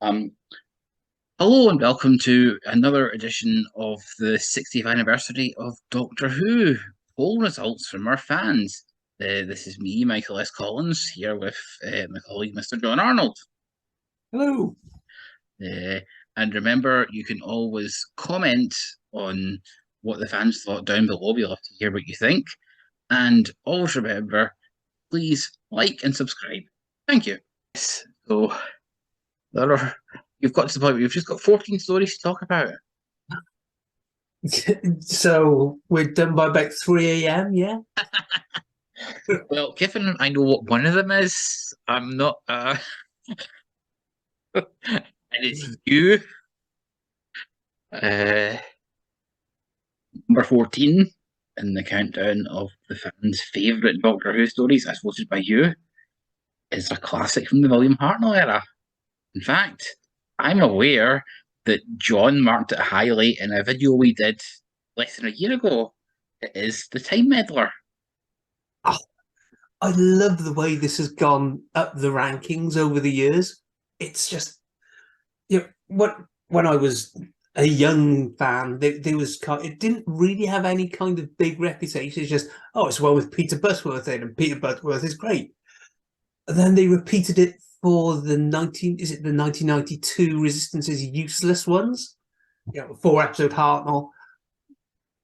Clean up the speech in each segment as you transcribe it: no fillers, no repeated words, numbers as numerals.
Um, Hello and welcome to another edition of the 60th anniversary of Doctor Who. Poll results from our fans. This is me, Michael S. Collins, here with my colleague Mr. Jon Arnold. Hello. Uh, and remember, you can always comment on what the fans thought down below. We love to hear what you think. And always remember, please like and subscribe. Thank you. So, there are, you've got to the point where you've just got 14 stories to talk about. So we're done by about 3 a.m., yeah? Well, given I know what one of them is, I'm not. And it's you, uh, number 14 in the countdown of the fans' favourite Doctor Who stories, as voted by you, is a classic from the William Hartnell era. In fact, I'm aware that John marked it a highlight in a video we did less than a year ago. It is the Time Meddler. Oh, I love the way this has gone up the rankings over the years. It's just, when I was a young fan, it didn't really have any kind of big reputation. It's just, oh, it's one with Peter Butterworth in, and Peter Butterworth is great. And then they repeated it for the 1992 Resistance is Useless ones? 4-episode Hartnell.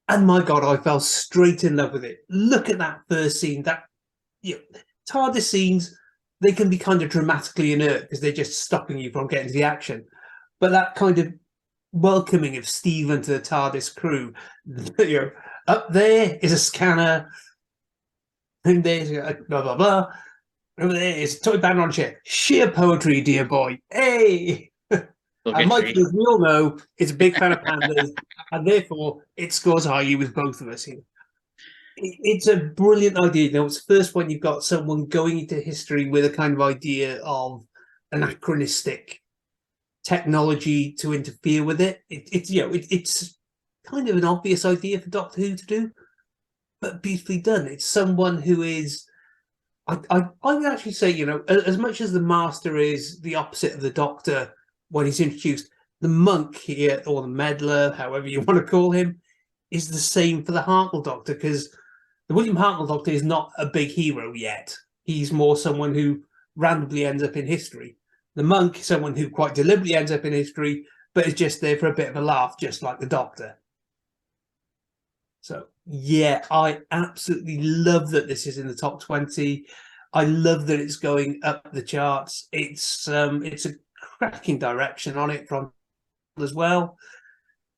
And my God, I fell straight in love with it. Look at that first scene. TARDIS scenes, they can be kind of dramatically inert because they're just stopping you from getting to the action. But that kind of welcoming of Stephen to the TARDIS crew, up there is a scanner, and there's blah blah blah. Over there is a toy banner on chair. Sheer poetry, dear boy. Hey. And Michael, as we all know, is a big fan of pandas, and therefore it scores higher with both of us here. It's a brilliant idea. It's the first one you've got someone going into history with a kind of idea of anachronistic technology to interfere with it. It's kind of an obvious idea for Doctor Who to do, but beautifully done. It's someone who is, I would actually say, as much as the Master is the opposite of the Doctor when he's introduced, the monk here, or the meddler, however you want to call him, is the same for the Hartnell Doctor, because the William Hartnell Doctor is not a big hero yet. He's more someone who randomly ends up in history. The monk is someone who quite deliberately ends up in history, but is just there for a bit of a laugh, just like the Doctor. So, yeah, I absolutely love that this is in the top 20. I love that it's going up the charts. It's a cracking direction on it from as well.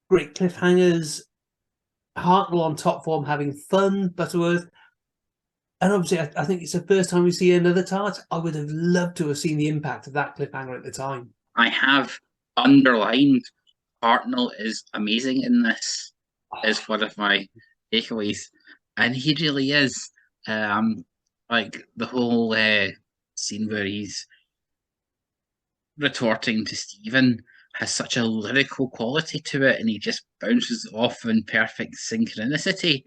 Great cliffhangers. Hartnell on top form, having fun. Butterworth, and obviously, I think it's the first time we see another TART. I would have loved to have seen the impact of that cliffhanger at the time. I have underlined Hartnell is amazing in this, is one of my takeaways. And he really is. Like the whole scene where he's retorting to Stephen has such a lyrical quality to it, and he just bounces off in perfect synchronicity.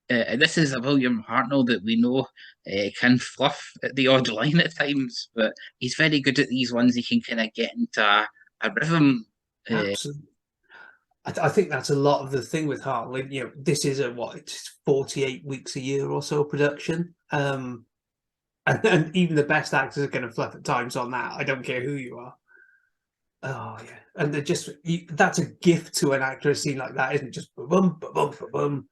And this is a William Hartnell that we know can fluff at the odd line at times, but he's very good at these ones. He can kind of get into a rhythm. Absolutely. I think that's a lot of the thing with Hartnell. This is it's 48 weeks a year or so production. And even the best actors are going to fluff at times on that. I don't care who you are. Oh yeah, and that's a gift to an actor, a scene like that, isn't it? Just boom, boom, boom,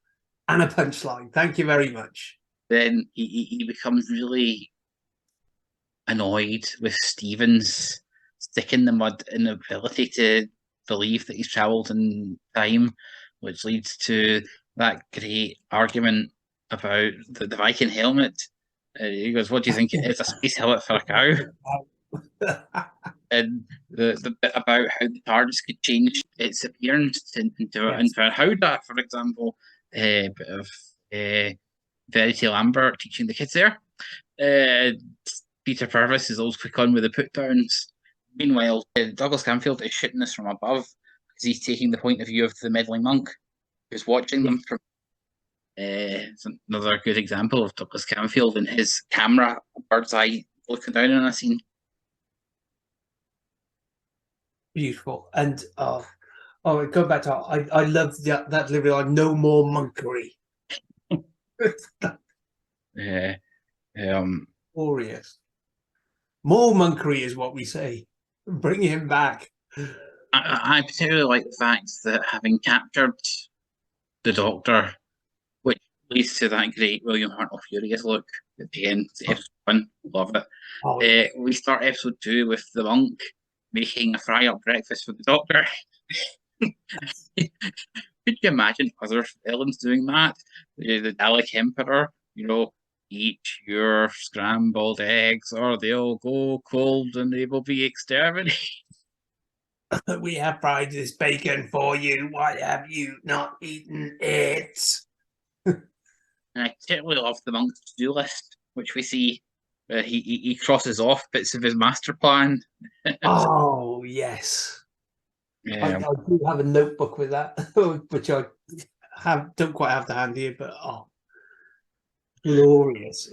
and a punchline. Thank you very much. Then he becomes really annoyed with Stephen's stick in the mud inability to believe that he's travelled in time, which leads to that great argument about the Viking helmet. He goes, "What do you think it is? A space helmet for a cow?" And the bit about how the TARDIS could change its appearance into a howdah, for example, a bit of Verity Lambert teaching the kids there. Peter Purvis is always quick on with the put downs. Meanwhile, Douglas Camfield is shooting this from above because he's taking the point of view of the meddling monk who's watching them from. It's another good example of Douglas Camfield and his camera bird's eye looking down on a scene. beautiful. And going back to I love that delivery line, no more monkery. Yeah. Um, Glorious. More monkery is what we say. Bring him back. I particularly like the fact that having captured the Doctor, which leads to that great William Hartnell Furious look at the end, episode 1, love it. Oh, yeah. We start episode 2 with the monk making a fry-up breakfast for the Doctor. Could you imagine other villains doing that? The Dalek Emperor, eat your scrambled eggs or they'll go cold and they will be exterminated. We have fried this bacon for you. Why have you not eaten it? And I particularly love the monk's to-do list, which we see he crosses off bits of his master plan. Oh, yes. I Um, do have a notebook with that, which I don't quite have to hand here, but glorious.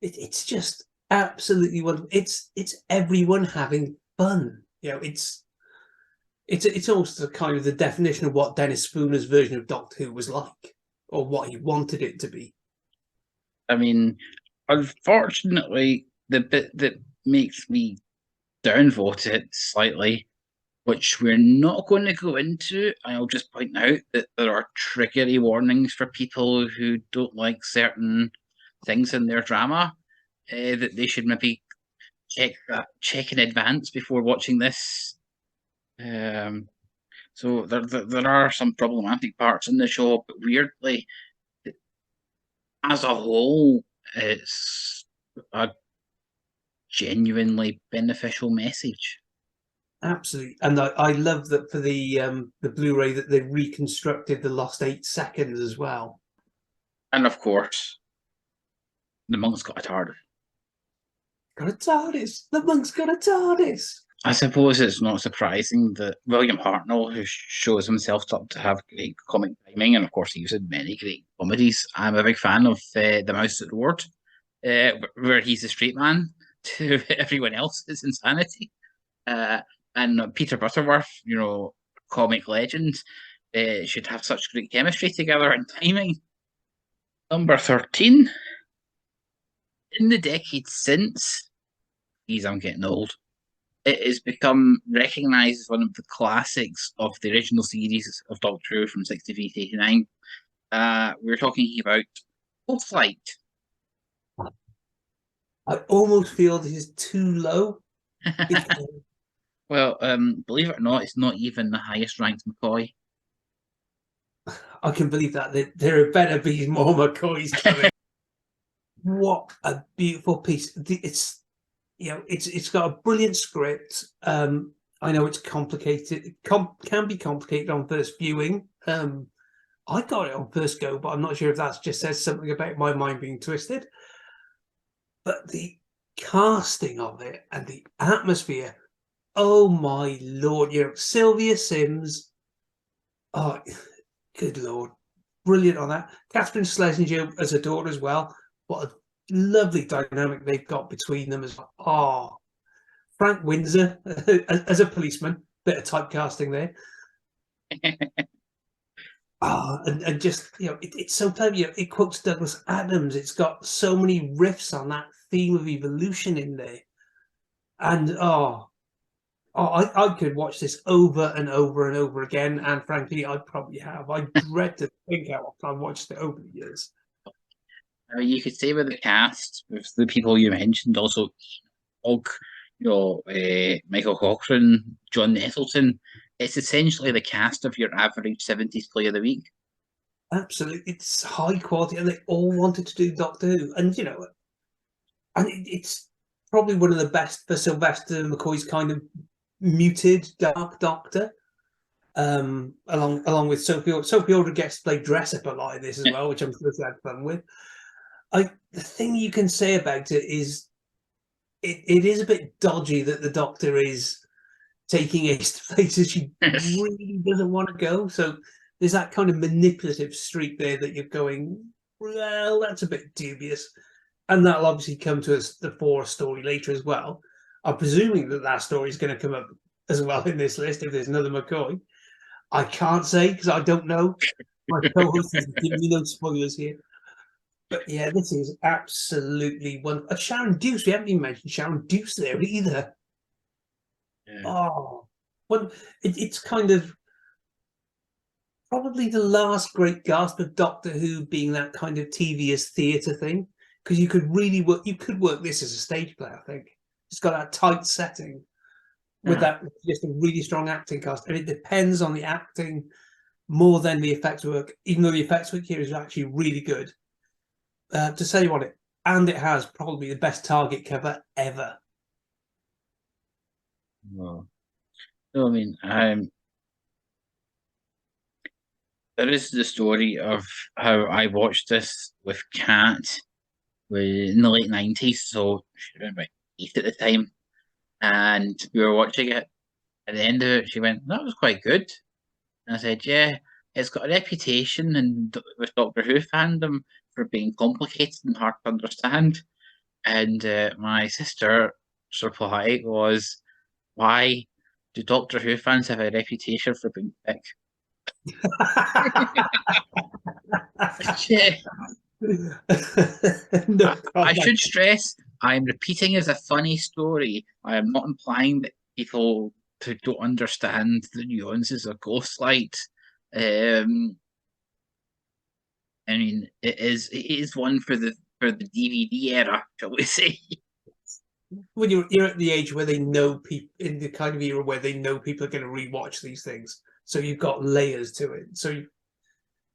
It's just absolutely wonderful. It's everyone having fun. It's almost a kind of the definition of what Dennis Spooner's version of Doctor Who was like, or what he wanted it to be. I mean, unfortunately, the bit that makes me downvote it slightly, which we're not going to go into, I'll just point out that there are triggery warnings for people who don't like certain things in their drama, that they should maybe check in advance before watching this. So there are some problematic parts in the show, but weirdly, as a whole, it's a genuinely beneficial message. Absolutely, and I love that for the Blu-ray that they reconstructed the lost 8 seconds as well. And of course, the monk's got a TARDIS. Got a TARDIS. The monk's got a TARDIS. I suppose it's not surprising that William Hartnell, who shows himself up to have great comic timing, and of course he's in many great comedies. I'm a big fan of The Mouse at the Ward, where he's a straight man to everyone else's insanity. And Peter Butterworth, comic legend, should have such great chemistry together and timing. Number 13. In the decades since, geez, I'm getting old, it has become recognised as one of the classics of the original series of Doctor Who from 63 to 89. We're talking about Full Flight. I almost feel this is too low. Well, believe it or not, it's not even the highest ranked McCoy. I can believe that. There better be more McCoys coming. What a beautiful piece. It's got a brilliant script. I know it's complicated. It can be complicated on first viewing. I got it on first go, but I'm not sure if that just says something about my mind being twisted. But the casting of it and the atmosphere, oh my lord! Sylvia Sims. Oh, good lord, brilliant on that. Catherine Schlesinger as a daughter as well. What a lovely dynamic they've got between them as well. Oh, Frank Windsor as a policeman, bit of typecasting there. And just it's so clever. It quotes Douglas Adams. It's got so many riffs on that theme of evolution in there, and I could watch this over and over and over again. And frankly, I probably have. I dread to think how often I've watched it over the years. I mean, you could say with the cast, with the people you mentioned, also Og, Michael Cochrane, John Nettleton. It's essentially the cast of your average 70s play of the week. Absolutely, it's high quality, and they all wanted to do Doctor Who, and it's probably one of the best for Sylvester McCoy's kind of muted dark Doctor. Along with Sophie Order gets to play dress up a lot of this as well, which I'm sure she had fun with. The thing you can say about it is it is a bit dodgy that the Doctor is taking Ace to places she really doesn't want to go. So there's that kind of manipulative streak there that you're going, well, that's a bit dubious. And that'll obviously come to us the 4 story later as well. I'm presuming that story is going to come up as well in this list. If there's another McCoy, I can't say because I don't know. My co-host is giving me no spoilers here. But yeah, this is absolutely one. Sharon Deuce, we haven't even mentioned Sharon Deuce there either. Yeah. Oh, well, it's kind of probably the last great gasp of Doctor Who being that kind of TV as theatre thing, because you could really work. You could work this as a stage play. I think it's got that tight setting with Yeah. that just a really strong acting cast, and it depends on the acting more than the effects work. Even though the effects work here is actually really good. To say you want it, and it has probably the best target cover ever. Well, no, I mean, there is the story of how I watched this with Kat in the late 90s, so she was about 8 at the time, and we were watching it. At the end of it, she went, "That was quite good." And I said, "Yeah, it's got a reputation with Doctor Who fandom for being complicated and hard to understand." And my sister's reply was, "Why do Doctor Who fans have a reputation for being thick?" Yeah. No I comment. should stress, I am repeating as a funny story. I am not implying that people who don't understand the nuances of Ghostlight. Um, I mean, it is one for the DVD era, shall we say? When you're at the age where they know people in the kind of era where they know people are going to rewatch these things, so you've got layers to it. So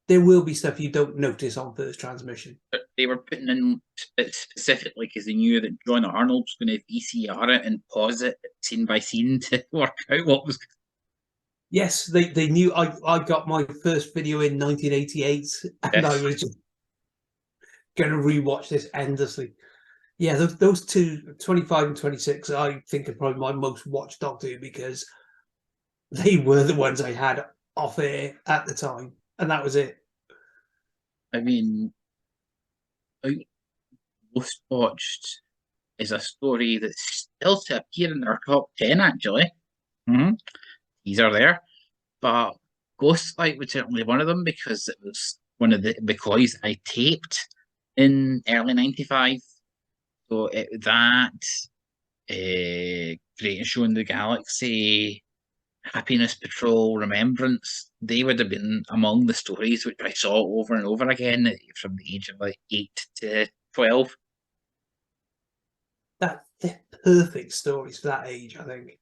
there will be stuff you don't notice on first transmission. But they were putting in specifically because they knew that John Arnold was going to VCR it and pause it scene by scene to work out what was. Yes, they knew. I got my first video in 1988, and I Yes. was just going to rewatch this endlessly. Yeah, those two, 25 and 26, I think are probably my most watched Doctor Who because they were the ones I had off air at the time, and that was it. I mean, like, most watched is a story that's still to appear in our top 10, actually. Mm-hmm. These are there. But Ghostlight was certainly one of them because it was one of the McCoys I taped in early '95. So Great Show in the Galaxy, Happiness Patrol, Remembrance, they would have been among the stories which I saw over and over again from the age of like 8 to 12. They're perfect stories for that age, I think.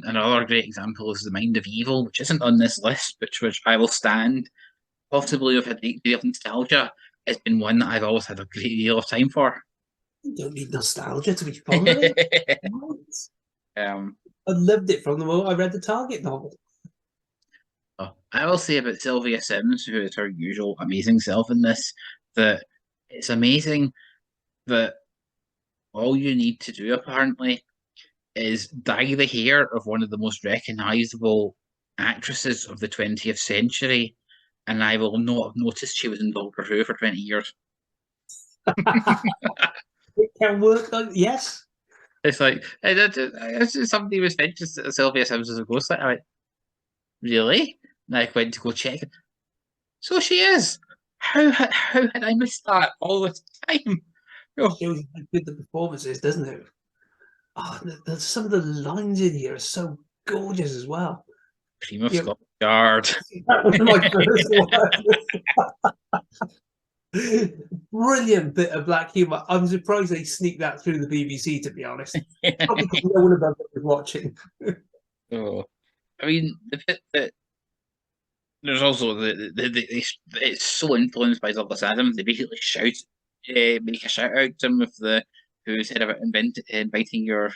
Another great example is The Mind of Evil, which isn't on this list, which I will stand, possibly with a great deal of nostalgia. It's been one that I've always had a great deal of time for. You don't need nostalgia to be fond of it. um, I loved it from the moment I read the Target novel. I will say about Sylvia Sims, who is her usual amazing self in this, that it's amazing that all you need to do apparently is dye the hair of one of the most recognizable actresses of the 20th century, and I will not have noticed she was in Doctor Who for 20 years. It can work, yes. It's like, it's just somebody was mentioned Sylvia Sims as a ghost. Like, I went, really? And I went to go check. So she is. How had I missed that all the time? Oh, Shows how good the performance is, doesn't it? Oh, some of the lines in here are so gorgeous as well. Cream of Yeah, Scotland Yard. that was my first one. Brilliant bit of black humour. I'm surprised they sneaked that through the BBC, to be honest. Probably because no one above it was watching. Oh, I mean, the bit that there's also it's so influenced by Douglas Adams. They basically make a shout out to him with the who said about inviting your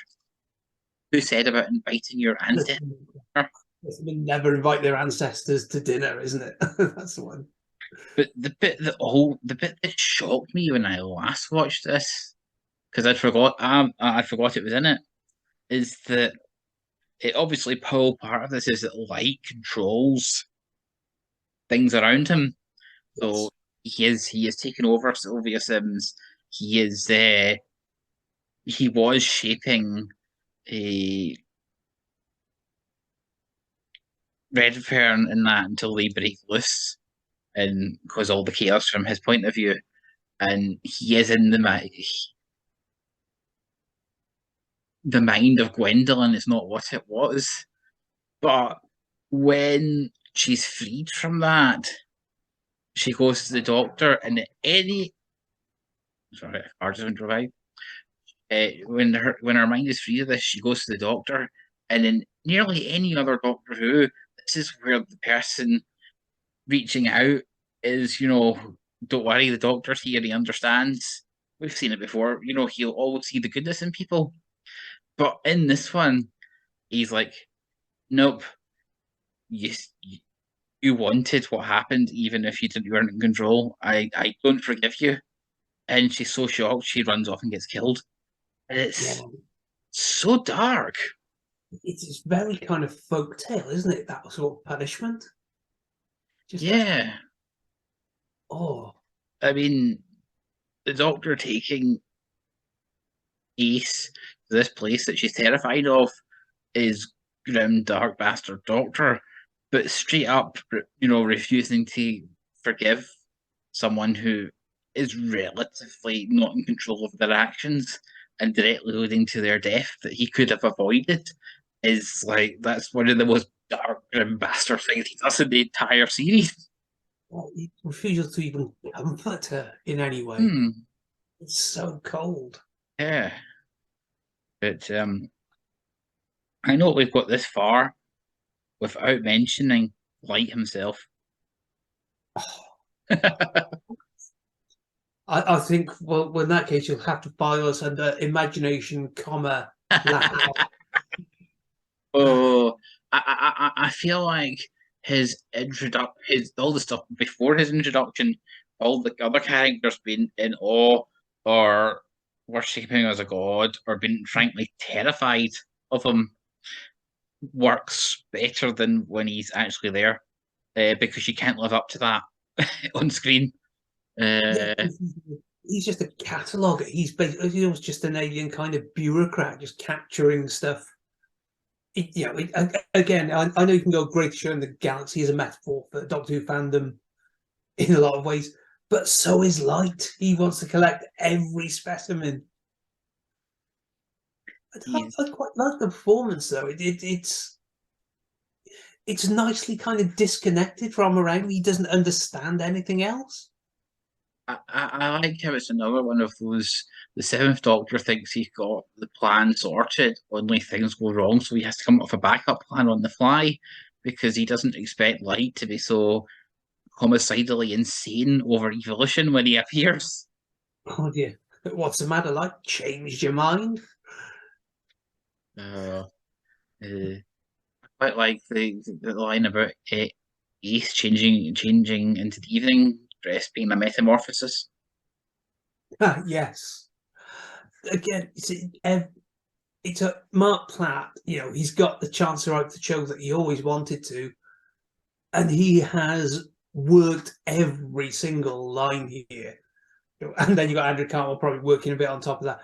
who said about inviting your ancestors. They never invite their ancestors to dinner, isn't it? That's the one. But the bit that shocked me when I last watched this, because I forgot it was in it, is that it obviously part of this is that light controls things around him. So Yes. he is taken over Sylvia Sims. He was shaping a Redfern in that until they break loose and cause all the chaos from his point of view. And he is in the mind of Gwendolyn. It's not what it was. But when she's freed from that, she goes to the doctor, and any sorry, hard to revive. When her mind is free of this, she goes to the doctor, and in nearly any other Doctor Who, this is where the person reaching out is, don't worry, the doctor's here, he understands. We've seen it before, he'll always see the goodness in people. But in this one, he's like, nope, you, you wanted what happened, even if you weren't in control. I don't forgive you. And she's so shocked, she runs off and gets killed. And Yeah, it's so dark. it's very kind of folk tale, isn't it? That sort of punishment. Just that. Yeah. Oh, I mean, the doctor taking Ace to this place that she's terrified of is grim, dark bastard doctor, but straight up, refusing to forgive someone who is relatively not in control of their actions and directly leading to their death that he could have avoided is like that's one of the most dark, grim bastard things he does in the entire series. well, he refuses to even comfort her in any way. Hmm. It's so cold. Yeah. But I know we've got this far without mentioning Light himself. I think, well, in that case, you'll have to file us under imagination, comma, lack of. Oh, I feel like his his all the stuff before his introduction, all the other characters being in awe or worshipping as a god or being frankly terrified of him works better than when he's actually there, because you can't live up to that on screen. Yeah, Uh, he's just a catalogue. He's basically just an alien kind of bureaucrat, just capturing stuff. Again, I know you can go great showing the galaxy as a metaphor for Doctor Who fandom in a lot of ways, but so is Light. He wants to collect every specimen. he's I quite like the performance, though. It's nicely kind of disconnected from around. He doesn't understand anything else. I like how it's another one of those. The Seventh Doctor thinks he's got the plan sorted, only things go wrong, so he has to come up with a backup plan on the fly because he doesn't expect Light to be so homicidally insane over evolution when he appears. Oh dear, what's the matter? Like, changed your mind? Uh, uh, quite like the line about Ace changing into the evening dress being a metamorphosis. Yes. Again, it's a Mark Platt. He's got the chance to write the show that he always wanted to, and he has worked every single line here. And then you got Andrew Cartwell probably working a bit on top of that.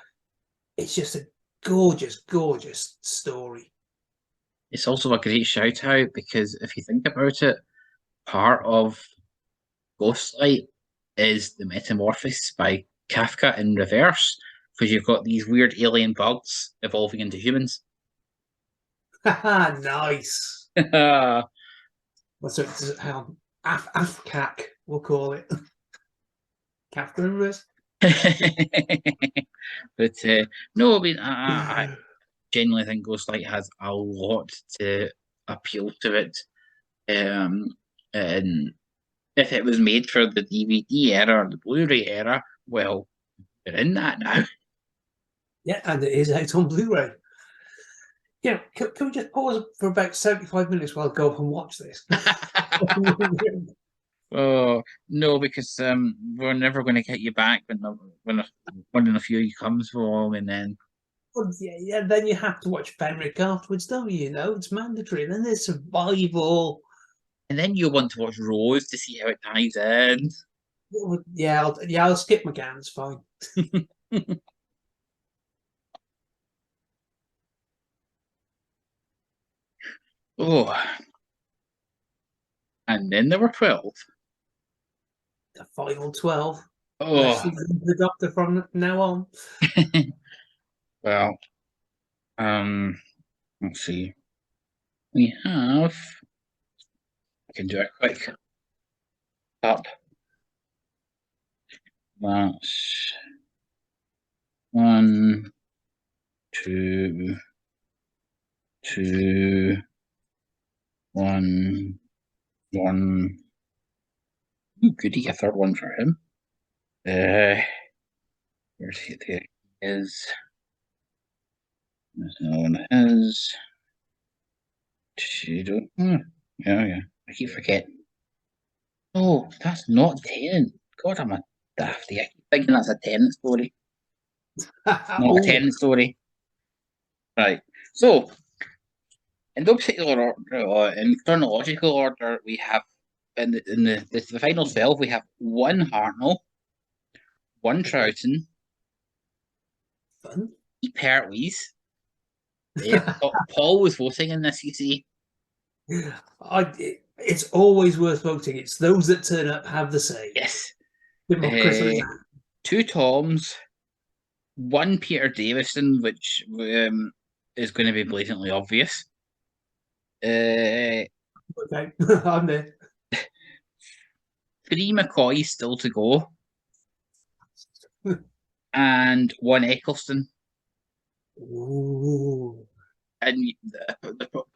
It's just a gorgeous, gorgeous story. It's also a great shout out because if you think about it, part of Ghostlight is the metamorphosis by Kafka in reverse, because you've got these weird alien bugs evolving into humans. Nice. But So it's how AFCAC, we'll call it. Kafka in reverse. no, I mean, I genuinely think Ghostlight has a lot to appeal to it. Um, and if it was made for the DVD era or the Blu-ray era, well, they're in that now. Yeah, and it is out on Blu-ray. Can we just pause for about 75 minutes while I go up and watch this? Oh no, because we're never going to get you back when one in a few comes along, and then Well, yeah, then you have to watch Fenric afterwards, don't you? It's mandatory. And then there's survival. you'll want to watch Rose to see how it ties in. I'll skip McGann. It's fine. Oh, And then there were 12. The final 12. Oh, Leslie the Doctor from now on. well, let's see. We have, I can do a quick up. That's 1, 2, 2, 1, 1. Ooh, goody, a third one for him. Where's he? There he is. There's no one his. Yeah, yeah. I keep forgetting. Oh, that's not Tenant. God, I'm a dafty. I keep thinking that's a Tenant story. Not a Oh, Tenant story. Right. So, in no particular order, in chronological order, we have in the final 12, we have one Hartnell, one Troughton, fun. Pertwees. Paul was voting in this, you see. It's always worth voting. It's those that turn up have the say. Yes. Democracy. Two Toms, one Peter Davison, which is going to be blatantly obvious. Okay, I'm there. 3 McCoys still to go, and 1 Eccleston. Ooh. And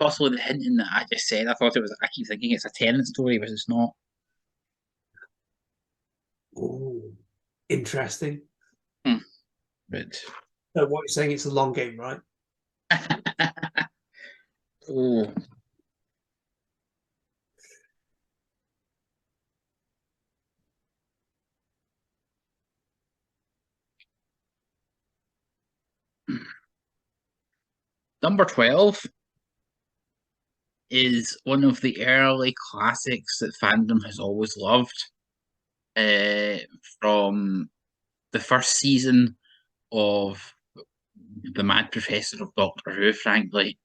possibly the hinting that I just said, I thought it was. I keep thinking it's a Tenant story, but it's not. Ooh. Interesting. But So what you're saying, it's a long game, right? oh, number 12 is one of the early classics that fandom has always loved. From the first season of The Mad Professor of Doctor Who, frankly.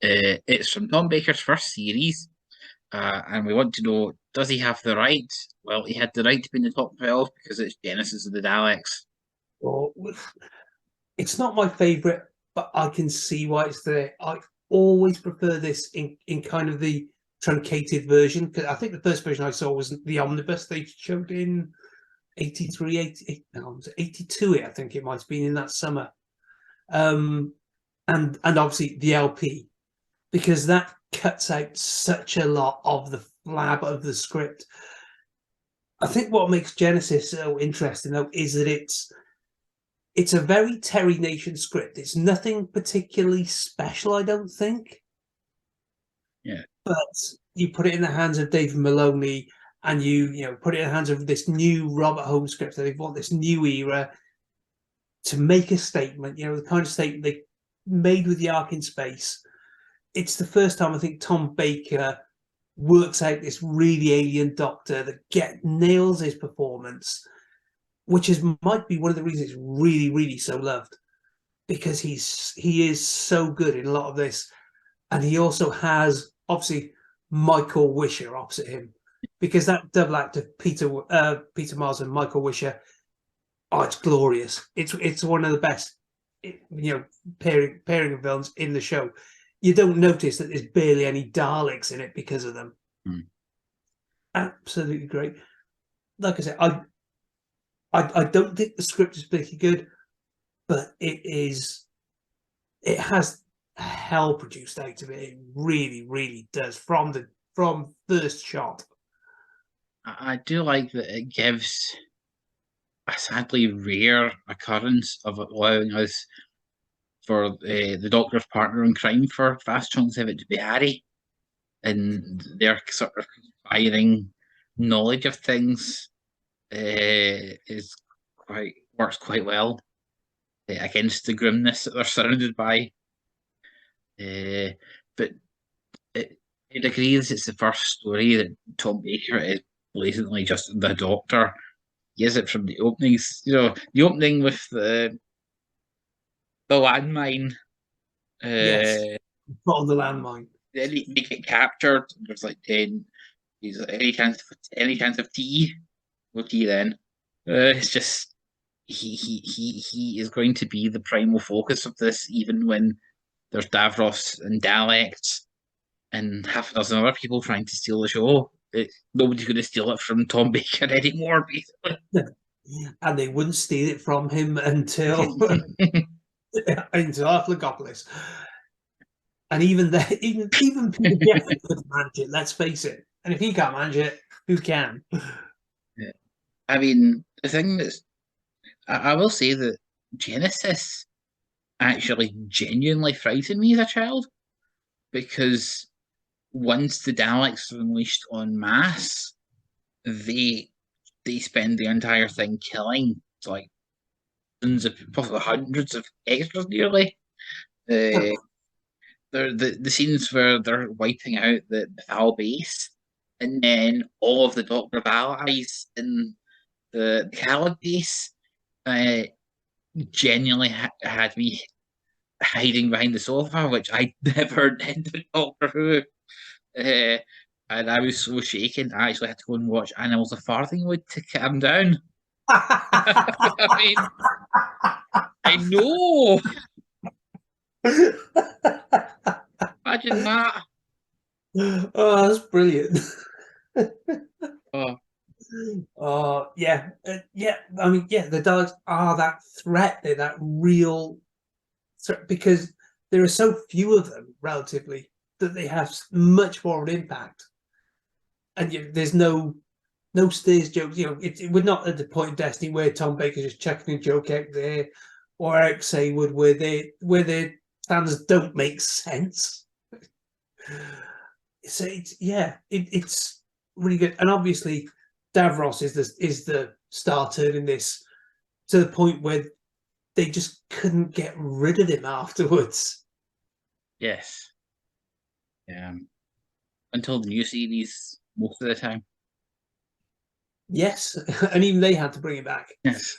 It's from Tom Baker's first series, and we want to know, does he have the right? Well, he had the right to be in the top 12 because it's Genesis of the Daleks. Well, it's not my favourite, but I can see why it's there. I always prefer this in kind of the truncated version, because I think the first version I saw was the omnibus they showed in 83, 80, no, was it 82, I think it might have been in that summer. And obviously the LP, because that cuts out such a lot of the flab of the script. I think what makes Genesis so interesting, though, is that it's a very Terry Nation script. It's nothing particularly special, I don't think. Yeah. But you put it in the hands of David Maloney, and you put it in the hands of this new Robert Holmes script. So they've got this new era to make a statement. The kind of statement they made with the Ark in Space. It's the first time I think Tom Baker works out this really alien Doctor that nails his performance, which might be one of the reasons it's really, really so loved, because he is so good in a lot of this, and he also has obviously Michael Wisher opposite him, because that double act of Peter Miles and Michael Wisher, it's glorious. It's one of the best, pairing of villains in the show. You don't notice that there's barely any Daleks in it because of them. Absolutely great. Like I said, I don't think the script is particularly good, but it has hell produced out of it. It really, really does from first shot. I do like that it gives a sadly rare occurrence of allowing us for the Doctor's partner in crime for vast chunks of it to be Harry, and their sort of conspiring knowledge of things is works quite well against the grimness that they're surrounded by. But it agrees it's the first story that Tom Baker is blatantly just the Doctor. He is it from the openings, the opening with the landmine. Yes, put on the landmine. Then they get captured. There's like 10 He's like, any chance of tea? No tea then. It's just he is going to be the primal focus of this, even when there's Davros and Daleks and half a dozen other people trying to steal the show. Nobody's going to steal it from Tom Baker anymore, basically. And they wouldn't steal it from him until into Arthlogopolis. And even then, even Peter Jeffrey couldn't manage it. Let's face it. And if he can't manage it, who can? I mean, the thing that's, I will say that Genesis actually genuinely frightened me as a child because once the Daleks are unleashed en masse, they they spend the entire thing killing like tons of possibly hundreds of extras nearly. Uh, the scenes where they're wiping out the Val base, and then all of the Doctor's allies in the Khaled base, uh, genuinely had me hiding behind the sofa, which I never did in Doctor Who. Uh, and I was so shaken, I actually had to go and watch Animals of Farthingwood to calm down. I mean, I know. Imagine that. Oh, that's brilliant. Oh, Yeah, yeah. I mean, yeah, the Daleks are that threat. They're that real threat because there are so few of them, relatively, that they have much more of an impact. And there's no stairs jokes. We're not at the point in Destiny where Tom Baker's just chucking a joke out there, or Eric Saywood where their plans don't make sense. So it's really good, and obviously Davros is the starter in this, to the point where they just couldn't get rid of him afterwards. yes. Until the new series, most of the time. Yes, and even they had to bring him back. Yes.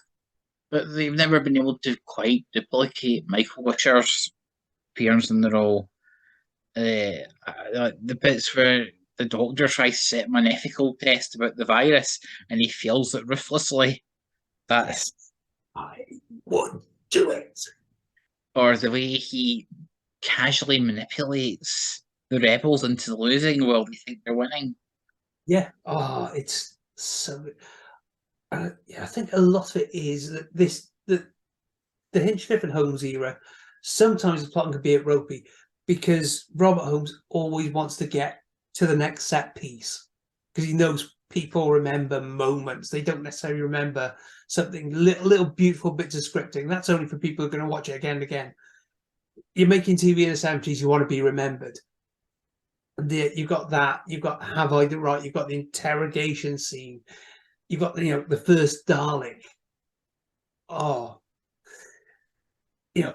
But they've never been able to quite duplicate Michael Wisher's appearance in the role. The bits where the doctor tries to set him an ethical test about the virus and he fails it ruthlessly. That's Yes, I would do it. or the way he casually manipulates the rebels into losing while they think they're winning. Yeah. Oh, it's so. Yeah, I think a lot of it is that the Hinchcliffe and Holmes era. Sometimes the plot can be a bit ropey because Robert Holmes always wants to get to the next set piece because he knows people remember moments. They don't necessarily remember something little beautiful bits of scripting. That's only for people who are going to watch it again and again. You're making TV in the 70s, you want to be remembered. And you've got that, you've got Have I the Right, you've got the interrogation scene, you've got the first Dalek. Oh,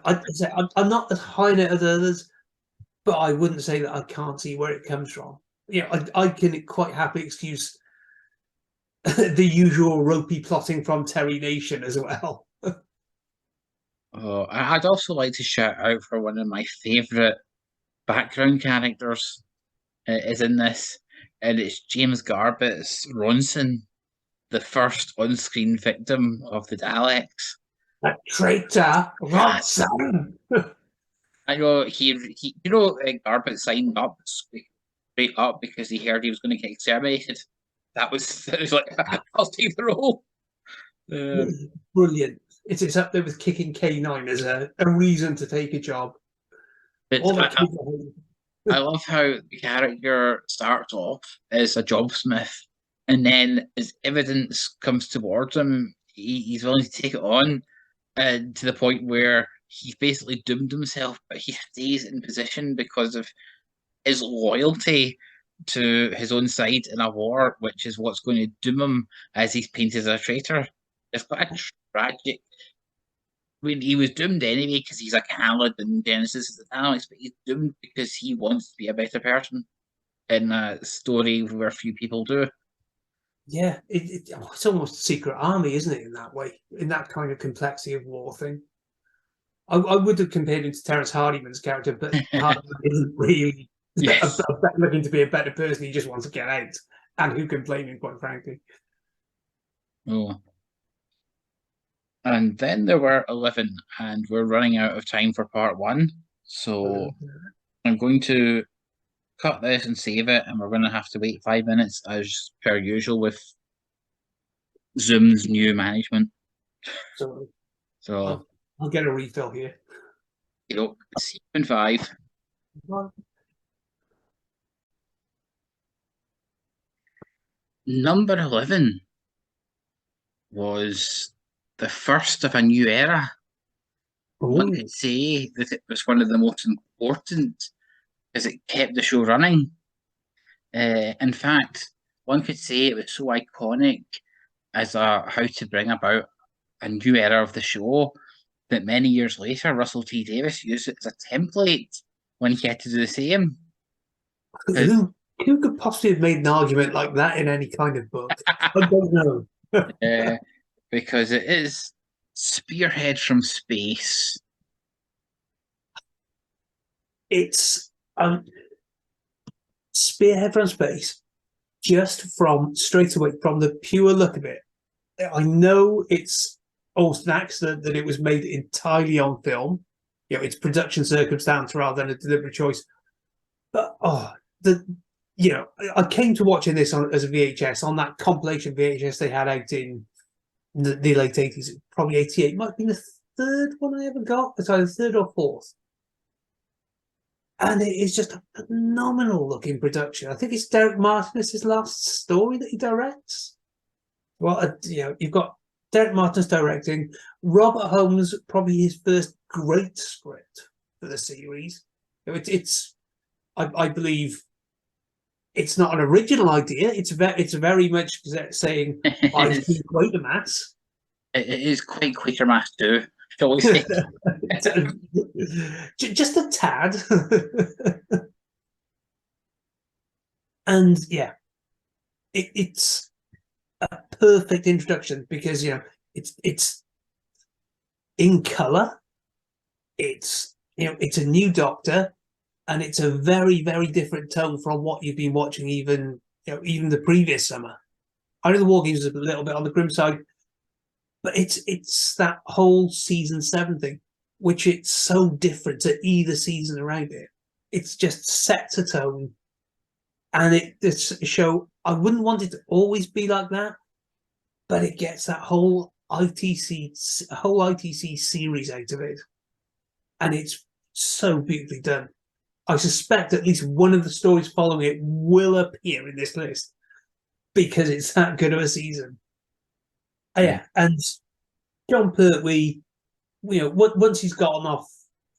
I'm not as high on it as others, but I wouldn't say that I can't see where it comes from. I can quite happily excuse the usual ropey plotting from Terry Nation as well. Oh, I'd also like to shout out for one of my favourite background characters is in this, and it's James Garbutt's Ronson, the first on-screen victim of the Daleks. A traitor, Yes. Ronson. I know Garbutt signed up straight up because he heard he was going to get exterminated. That was like I'll take the role. Brilliant. It's up there with kicking K9 as a reason to take a job. But All that I love how the character starts off as a jobsmith, and then as evidence comes towards him, he's willing to take it on, to the point where he's basically doomed himself, but he stays in position because of his loyalty to his own side in a war, which is what's going to doom him as he's painted as a traitor. It's quite a tragic. I mean, he was doomed anyway because he's a Khaled and Genesis is the Daleks, but he's doomed because he wants to be a better person in a story where few people do. Yeah, it's almost a secret army, isn't it? In that way, in that kind of complexity of war thing. I would have compared him to Terence Hardyman's character, but Hardyman isn't really Yes. looking to be a better person. He just wants to get out. And who can blame him, quite frankly? Oh. And then there were 11, and we're running out of time for part one. So I'm going to cut this and save it, and we're going to have to wait 5 minutes as per usual with Zoom's new management. So So, I'll get a refill here. you know, see you in 5. Number 11 was the first of a new era. One Oh, could say that it was one of the most important because it kept the show running. In fact, one could say it was so iconic as a how to bring about a new era of the show that many years later Russell T Davies used it as a template when he had to do the same. who could possibly have made an argument like that in any kind of book? I don't know. Because it is Spearhead from Space. It's Spearhead from Space, just from straight away, from the pure look of it. I know it's almost an accident that it was made entirely on film. You know, it's production circumstance rather than a deliberate choice. But I came to watching this as a VHS on that compilation VHS they had out in the late 80s, probably 88. Might be the third one I ever got. It's either third or fourth. And it is just a phenomenal looking production. I think it's Derek Martin's last story that he directs. Well, you've got Derek Martin's directing, Robert Holmes, probably his first great script for the series. I believe it's not an original idea. It's very much saying, I see Quatermass. It is quite Quatermass too, shall we say. Just a tad. And yeah, it's a perfect introduction because it's in color. It's a new Doctor, and it's a very, very different tone from what you've been watching even the previous summer. I know the War Games is a little bit on the grim side, but it's that whole season 7 thing, which it's so different to either season around it. It's just sets a tone, and it's a show. I wouldn't want it to always be like that, but it gets that whole ITC series out of it, and it's so beautifully done. I suspect at least one of the stories following it will appear in this list because it's that good of a season. Yeah, and John Pertwee, once he's gotten off,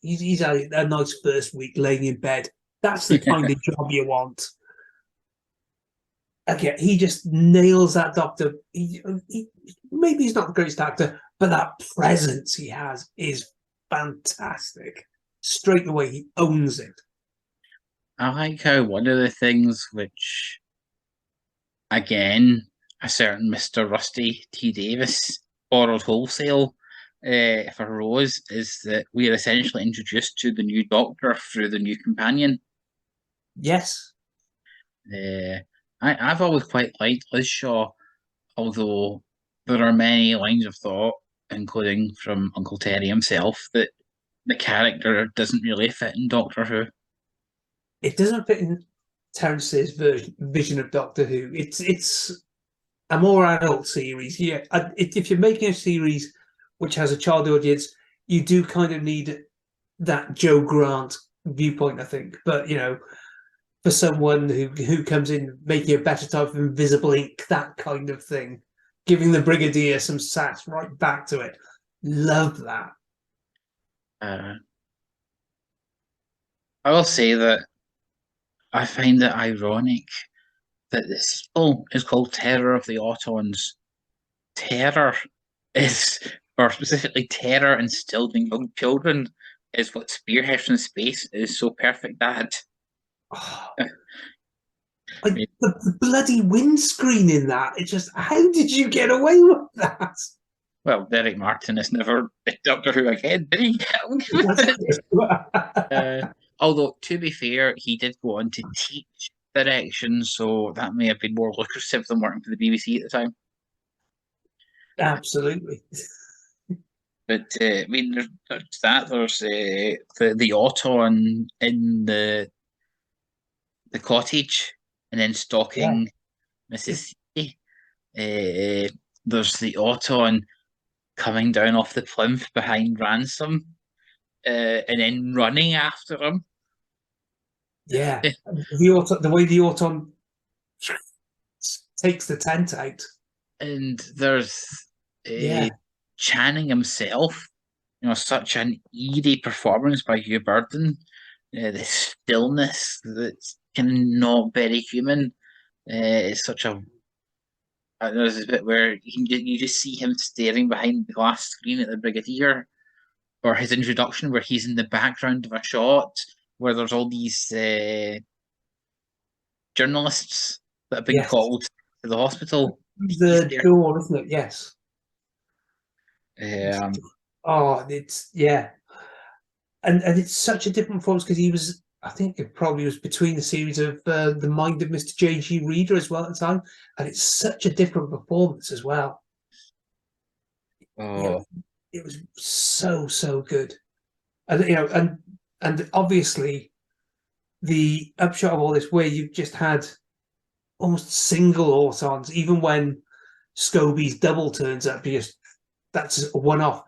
he's had a nice first week laying in bed. That's the kind of job you want. Again, he just nails that Doctor. Maybe he's not the greatest actor, but that presence he has is fantastic. Straight away, he owns it. I like how one of the things which, again, a certain Mr. Rusty T. Davis borrowed wholesale for Rose is that we are essentially introduced to the new Doctor through the new companion. Yes. I've always quite liked Liz Shaw, although there are many lines of thought, including from Uncle Terry himself, that the character doesn't really fit in Doctor Who. It doesn't fit in Terrence's vision of Doctor Who. It's a more adult series. Yeah, if you're making a series which has a child audience, you do kind of need that Joe Grant viewpoint, I think. But for someone who comes in making a better type of invisible ink, that kind of thing, giving the Brigadier some sass right back to it. Love that. I will say that I find it ironic that the sequel is called Terror of the Autons. Terror is, or specifically terror instilled in young children, is what Spearhead from Space is so perfect at. Oh, the bloody windscreen in that. It's just, how did you get away with that? Well, Derek Martin has never been Doctor Who again, did he? Although, to be fair, he did go on to teach direction, so that may have been more lucrative than working for the BBC at the time. Absolutely. But I mean, there's that. There's the auto in the cottage, and then Yeah. stalking Mrs. C. There's the auto and coming down off the plinth behind Ransom, and then running after him. Yeah. The way the autumn takes the tent out. And there's uh, Yeah. Channing himself. Such an eerie performance by Hugh Burden. The stillness that's kind of not very human. It's such a. There's a bit where you just see him staring behind the glass screen at the Brigadier, or his introduction where he's in the background of a shot where there's all these journalists that have been Yes. called to the hospital. He's The there. door, isn't it? Yes. Um, Oh, it's yeah. And it's such a different performance because he was, I think it probably was between the series of The Mind of Mr. J.G. Reader as well at the time. And it's such a different performance as well. You know, oh, it was so good. And and obviously the upshot of all this where you've just had almost single autons, even when Scobie's double turns up, because that's a one-off.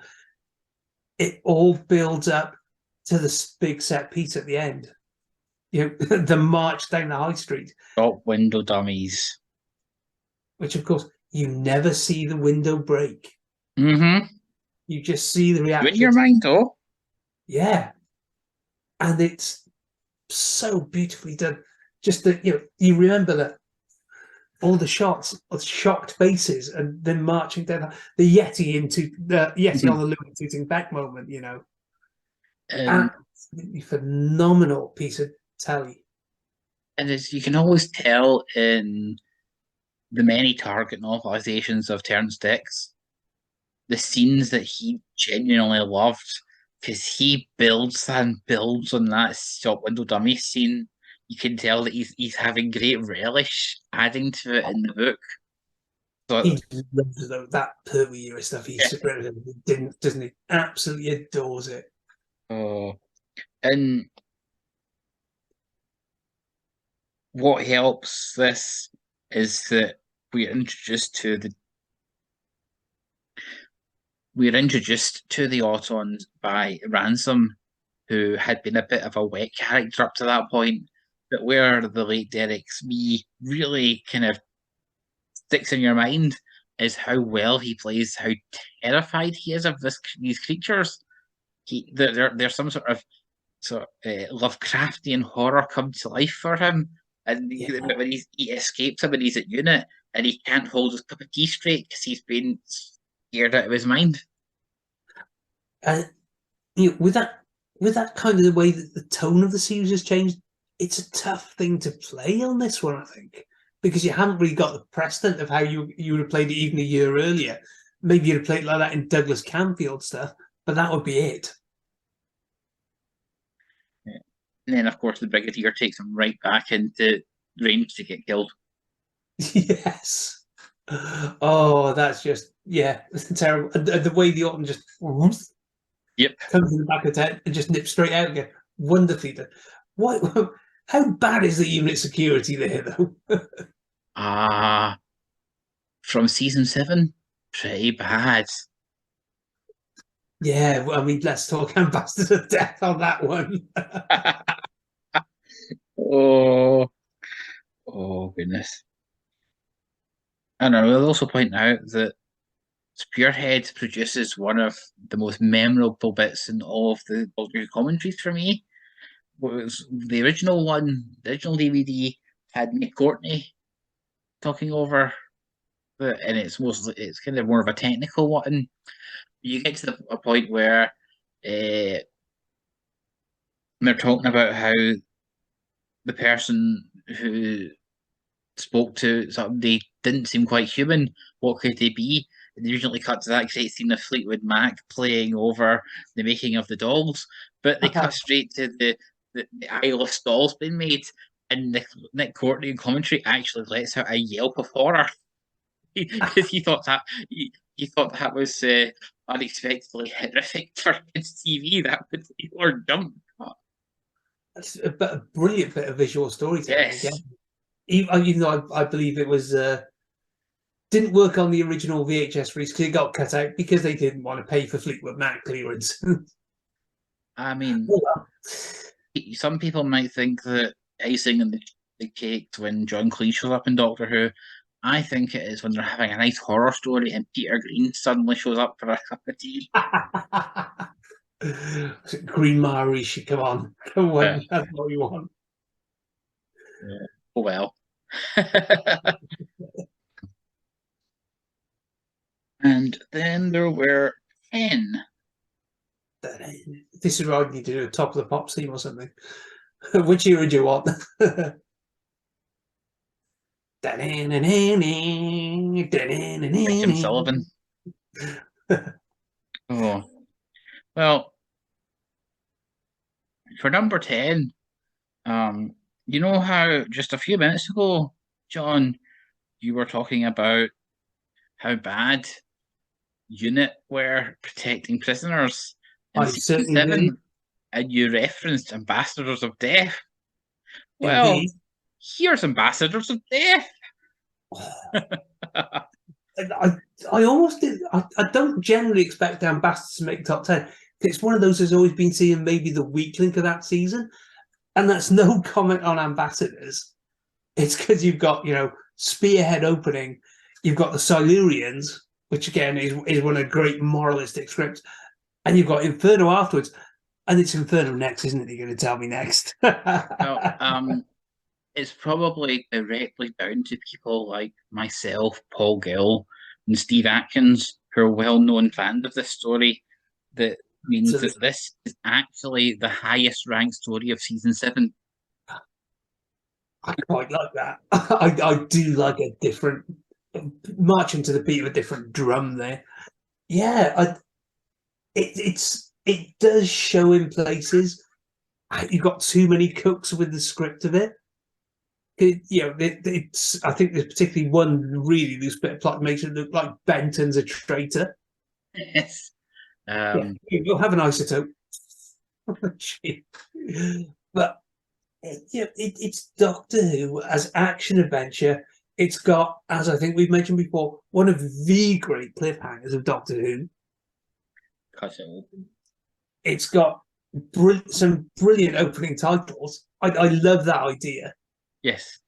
It all builds up to this big set piece at the end. The march down the high street, shop window dummies. which of course you never see the window break. Mm-hmm. You just see the You in your reactions. mind, though? Yeah. And it's so beautifully done. Just that you remember that all the shots of shocked faces and then marching down the Yeti into the Yeti on the Louis tooting back moment, Um, absolutely phenomenal piece of telly. and as you can always tell in the many Target novelizations of Terrance Dicks, the scenes that he genuinely loved, because he builds and builds on that shop window dummy scene. You can tell that he's having great relish adding to it in the book. So He loves that Pertwee era stuff. He didn't, doesn't he? Absolutely adores it. oh, and what helps this is that we're introduced to the Autons by Ransom, who had been a bit of a wet character up to that point, but where the late Derek's me really kind of sticks in your mind is how well he plays, how terrified he is of these creatures. There's some sort of Lovecraftian horror come to life for him, and Yeah. when he escapes him and he's at unit and he can't hold his cup of tea straight because he's been scared out of his mind. And with that kind of the way that the tone of the series has changed, it's a tough thing to play on this one, I think, because you haven't really got the precedent of how you would have played it even a year earlier. Maybe you'd have played like that in Douglas Camfield stuff, but that would be it. Yeah. And then, of course, the Brigadier takes him right back into range to get killed. Yes. Oh, that's just terrible. And the way the autumn just Yep. comes in the back of the tent and just nips straight out again. Wonderfully done. What? How bad is the unit security there, though? From season 7, pretty bad. Yeah, well, I mean, let's talk Ambassador of Death on that one. Oh, goodness. And I will also point out that Spearhead produces one of the most memorable bits in all of the Doctor Who commentaries for me. Was the original one, the original DVD had Nick Courtney talking over and it's kind of more of a technical one. You get to a point where they're talking about how the person who spoke to somebody didn't seem quite human. What could they be? And they usually cut to that great scene of Fleetwood Mac playing over the making of the dolls, but they cut straight to the eyeless dolls being made. and Nick Courtney in commentary actually lets out a yelp of horror because he thought that was unexpectedly horrific for kids' TV. That particular jump cut. It's a brilliant bit of visual storytelling Yes, again. Even though I believe it was didn't work on the original VHS release because it got cut out because they didn't want to pay for Fleetwood Mac clearance. I mean, Oh, well. some people might think that icing on the cake when John Cleese shows up in Doctor Who. I think it is when they're having a nice horror story and Peter Green suddenly shows up for a cup of tea. Green Maharishi, come on. Come Uh, on, that's what you want. oh well. And then there were 10. This is where I need to do a top of the pop theme or something. Which era do you want? Kim Sullivan. Oh, well, for number 10, you know how just a few minutes ago, John, you were talking about how bad UNIT were protecting prisoners in I season certainly did. 7, and you referenced Ambassadors of Death. Well, Indeed. here's Ambassadors of Death. I almost did. I don't generally expect Ambassadors to make top 10. It's one of those that's always been seen maybe the weak link of that season. And that's no comment on Ambassadors. It's because you've got, Spearhead opening, you've got the Silurians, which again is one of the great moralistic scripts, and you've got Inferno afterwards. And it's Inferno next, isn't it? You're going to tell me next. Well, it's probably directly down to people like myself, Paul Gill, and Steve Atkins, who are well-known fans of this story, that means So that this is actually the highest ranked story of season 7. I quite like that. I do like a different marching to the beat of a different drum there. Yeah, it does show in places. You've got too many cooks with the script of it. It's. I think there's particularly one really loose bit of plot that makes it look like Benton's a traitor. Yes. Yeah, you'll have an isotope. But it's Doctor Who as action adventure. It's got, as I think we've mentioned before, one of the great cliffhangers of Doctor Who. Cut it open. It's got some brilliant opening titles. I love that idea. Yes.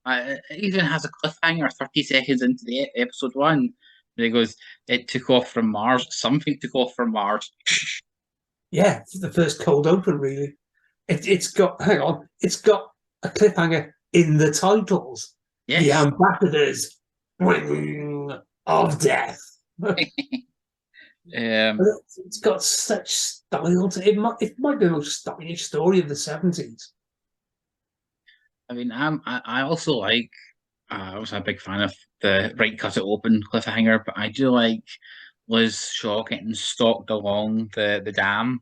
It even has a cliffhanger 30 seconds into the episode 1. Where he goes, it took off from Mars. Something took off from Mars. Yeah, the first cold open, really. It's got, hang on, it's got a cliffhanger in the titles. Yes. The Ambassadors of Death. It's got such style to it. It might be the most stylish story of the 70s. I mean, I also like. I was a big fan of the right cut it open cliffhanger, but I do like Liz Shaw getting stalked along the dam.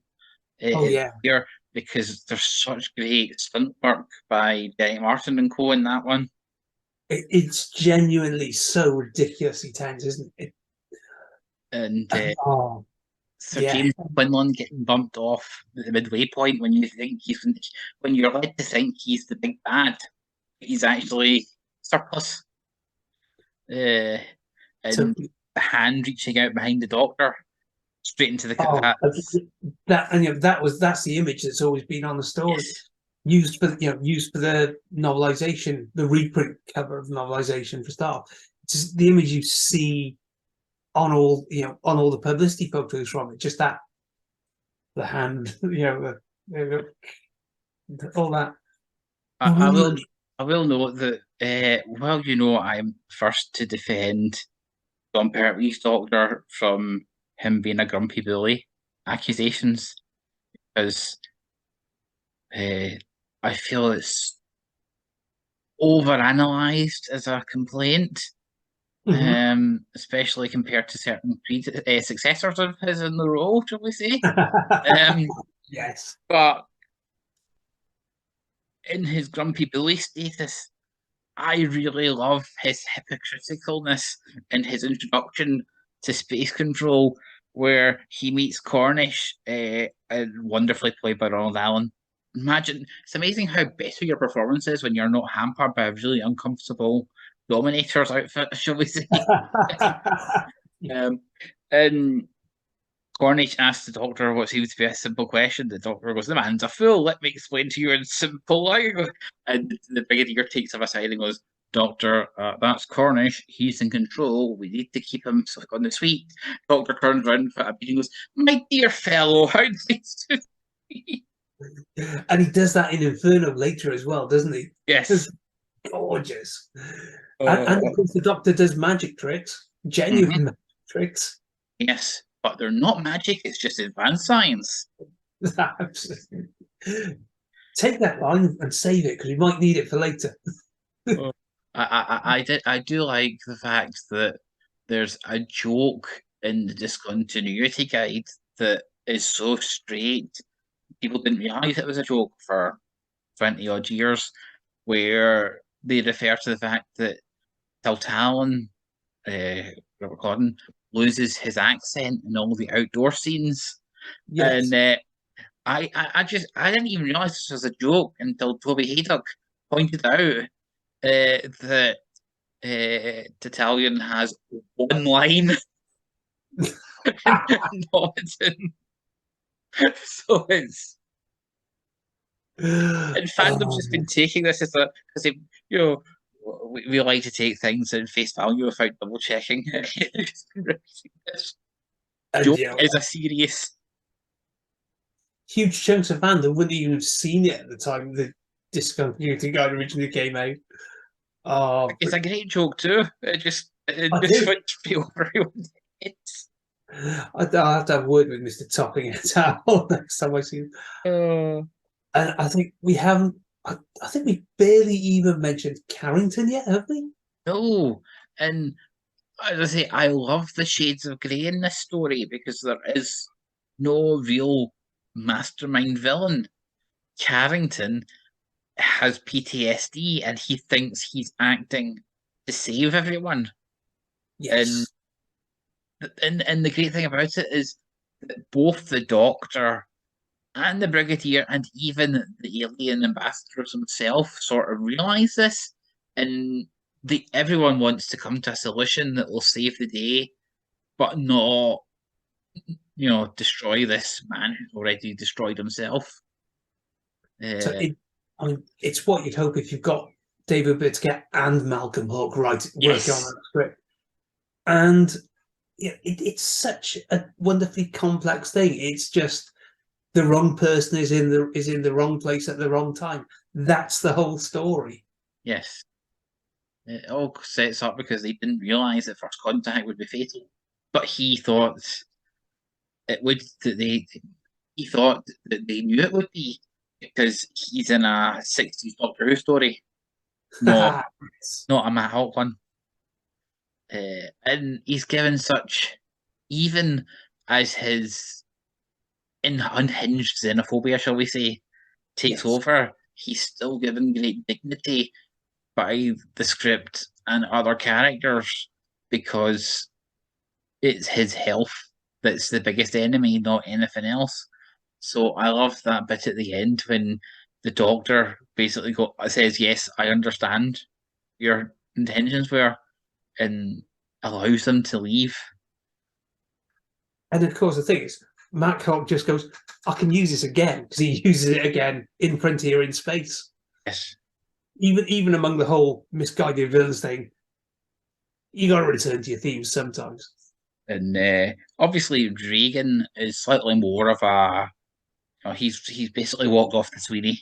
Oh, yeah. Here because there's such great stunt work by Derek Martin and co in that one. It's genuinely so ridiculously tense, isn't it? And Oh, Sir yeah. James Quinlan getting bumped off at the midway point when you're led to think he's the big bad, he's actually surplus. And Totally. the hand reaching out behind the doctor straight into the Oh, that's that's the image that's always been on the story. yes. Used for the novelization, the reprint cover of the novelization for Star. It's just the image you see on all the publicity photos from it. Just that the hand, all that. I will note that I'm first to defend John Pertwee's doctor from him being a grumpy bully accusations because I feel it's overanalyzed as a complaint, especially compared to certain successors of his in the role, shall we say? Yes. But in his grumpy bully status, I really love his hypocriticalness in his introduction to space control, where he meets Cornish, and wonderfully played by Ronald Allen. Imagine, it's amazing how better your performance is when you're not hampered by a really uncomfortable Dominator's outfit, shall we say. um, and Cornish asks the doctor what seems to be a simple question. The doctor goes, "The man's a fool. Let me explain to you in simple language." And the Brigadier takes him aside and goes, "Doctor, that's Cornish. He's in control. We need to keep him on the suite." Doctor turns around for a beat and goes, "My dear fellow, how nice to see." And he does that in Inferno later as well, doesn't he? Yes. It's gorgeous. Uh, And of course, the Doctor does magic tricks, genuine magic tricks. yes, but they're not magic. It's just advanced science. Absolutely. Take that line and save it because we might need it for later. I do like the fact that there's a joke in the discontinuity guide that is so straight. People didn't realise it was a joke for 20 odd years, where they refer to the fact that Taltalon, Robert Cloden, loses his accent in all the outdoor scenes. Yes. And I didn't even realise this was a joke until Toby Haydock pointed out that Tatalian has one line not in. So it's and fandom's just been taking this as a because they we like to take things in face value without double checking. This and joke is a serious. Huge chunks of fandom wouldn't even have seen it at the time the discontinuity guide originally came out. Oh, It's a great joke too. It just switched me over. I'll have to have a word with Mr. Topping at all next time I see him. And I think we haven't. I think we barely even mentioned Carrington yet, have we? No, and as I say, I love the shades of grey in this story because there is no real mastermind villain. Carrington has PTSD and he thinks he's acting to save everyone. Yes. And the great thing about it is that both the Doctor and the Brigadier and even the alien ambassadors himself sort of realise this, and everyone wants to come to a solution that will save the day, but not, destroy this man who's already destroyed himself. So it's what you'd hope if you've got David Bitskett and Malcolm Hawke working on that script. And it's such a wonderfully complex thing. It's just the wrong person is in the wrong place at the wrong time. That's the whole story. Yes. It all sets up because they didn't realise that first contact would be fatal. But he thought it would he thought that they knew it would be because he's in a 60s Doctor Who story. Not a Matt Holt one. And he's given such, even as his unhinged xenophobia, shall we say, takes over, he's still given great dignity by the script and other characters because it's his health that's the biggest enemy, not anything else. So I love that bit at the end when the Doctor basically says, "Yes, I understand your intentions were," and allows them to leave. And of course, the thing is, Matt Cock just goes, "I can use this again," because he uses it again in Frontier in Space. Yes. Even among the whole misguided villains thing, you got to return to your themes sometimes. And obviously, Reagan is slightly more of a. He's basically walked off the Sweeney,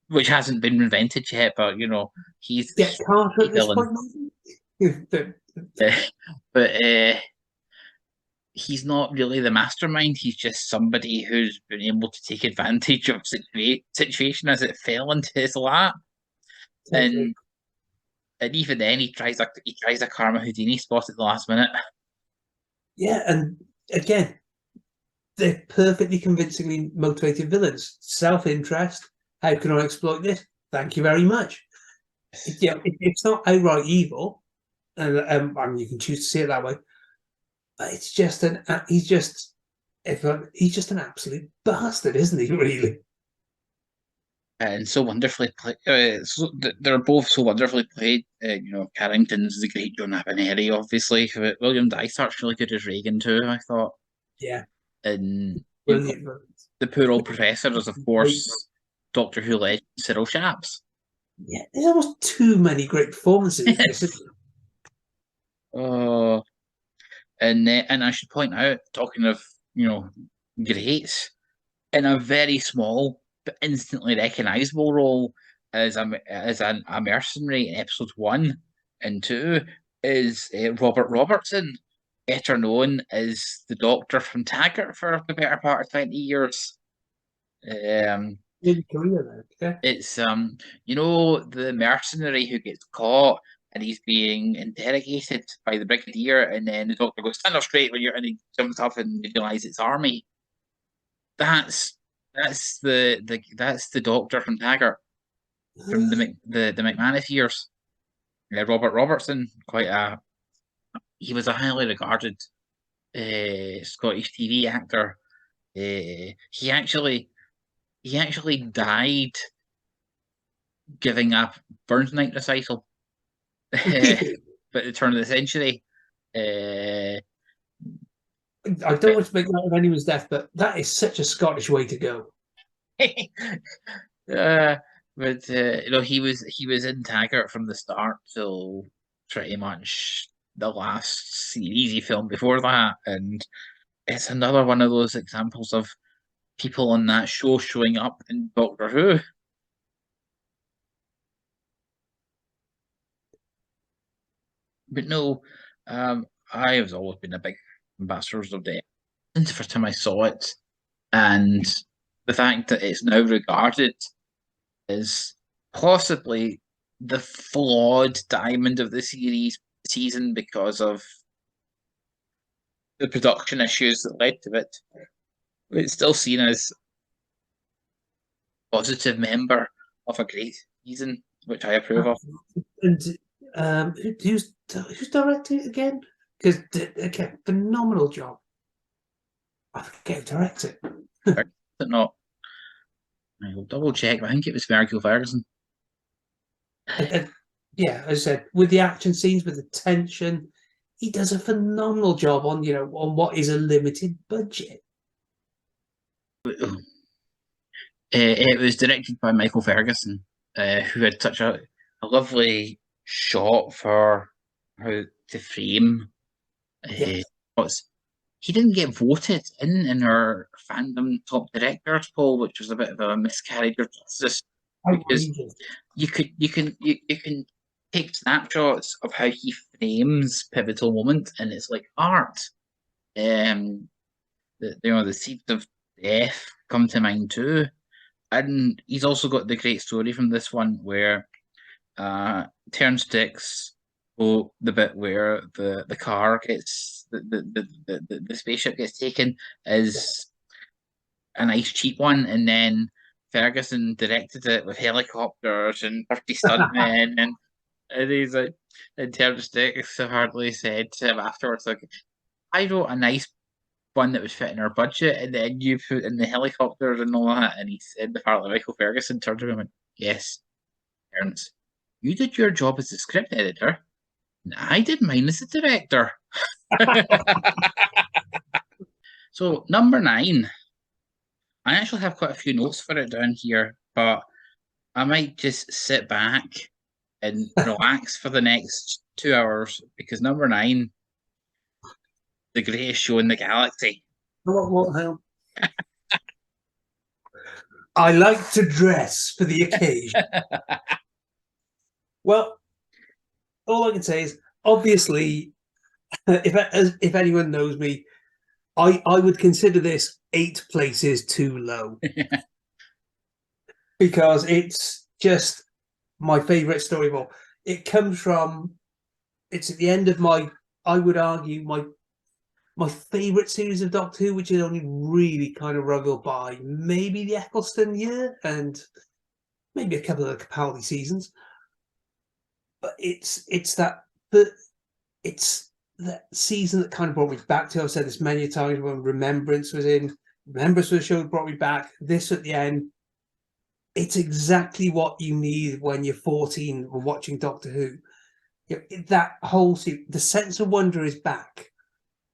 which hasn't been invented yet, but he's Carter at this point. But he's not really the mastermind. He's just somebody who's been able to take advantage of situation as it fell into his lap. And even then, he tries a Karma Houdini spot at the last minute. Yeah, and again, they're perfectly convincingly motivated villains. Self-interest. How can I exploit this? Thank you very much. It's not outright evil, and I mean, you can choose to see it that way. But it's just he's just an absolute bastard, isn't he? Really. And so wonderfully played. They're both so wonderfully played. Carrington's the great John Abernethy, obviously. But William Dysart's really good as Reagan too, I thought. Yeah. And Brilliant. the poor old professor is, of course, Doctor Who legend Cyril Shapps. Yeah, there's almost too many great performances in this. Oh, and I should point out, talking of greats, in a very small but instantly recognisable role as a mercenary in episodes 1 and 2 is Robert Robertson, better known as the Doctor from Taggart for the better part of 20 years. It's the mercenary who gets caught and he's being interrogated by the brigadier, and then the Doctor goes, "Stand up straight," and he jumps up and realizes it's army. That's the Doctor from Taggart from the McManus years. Robert Robertson, he was a highly regarded Scottish TV actor. He actually died giving a Burns Night recital at the turn of the century. I don't want to make light of anyone's death, but that is such a Scottish way to go. He was in Taggart from the start till pretty much the last series he filmed before that, and it's another one of those examples of people on that show showing up in Doctor Who. But no, I have always been a big Ambassadors of Death since the first time I saw it, and the fact that it's now regarded as possibly the flawed diamond of the season because of the production issues that led to it. It's still seen as a positive member of a great season, which I approve of. And who's directing it again? Because again, phenomenal job. I forget who directs it. Not. I will double check, but I think it was Virgil Ferguson. Yeah, as I said, with the action scenes, with the tension, he does a phenomenal job on what is a limited budget. It was directed by Michael Ferguson, who had such a lovely shot for how to frame. Yes. He didn't get voted in our fandom top directors poll, which was a bit of a miscarriage of justice. Because you can take snapshots of how he frames pivotal moments, and it's like art. The seeds of death come to mind too, and he's also got the great story from this one where Turnsticks. Oh, the bit where the car gets the spaceship gets taken is a nice cheap one, and then Ferguson directed it with helicopters and 30 stuntmen, and he's like, and Turnsticks hardly said to him afterwards, like, I wrote a nice one that was fitting our budget, and then you put in the helicopters and all that, and he said, the part that Michael Ferguson turned to him and went, "Yes, Terence, you did your job as the script editor. I did mine as a director." So, number 9. I actually have quite a few notes for it down here, but I might just sit back and relax for the next 2 hours because number 9, the greatest show in the galaxy. What hell? I like to dress for the occasion. Well, all I can say is, obviously, if anyone knows me, I would consider this 8 places too low. Because it's just my favourite story of all. It's at the end of I would argue, my favourite series of Doctor Who, which is only really kind of ruggled by maybe the Eccleston year, and maybe a couple of the Capaldi seasons, but it's that, but it's that season that kind of brought me back to. I've said this many times when Remembrance was in. Remembrance was the show that brought me back. This at the end, it's exactly what you need when you're 14 and watching Doctor Who. You know, that whole scene, the sense of wonder is back,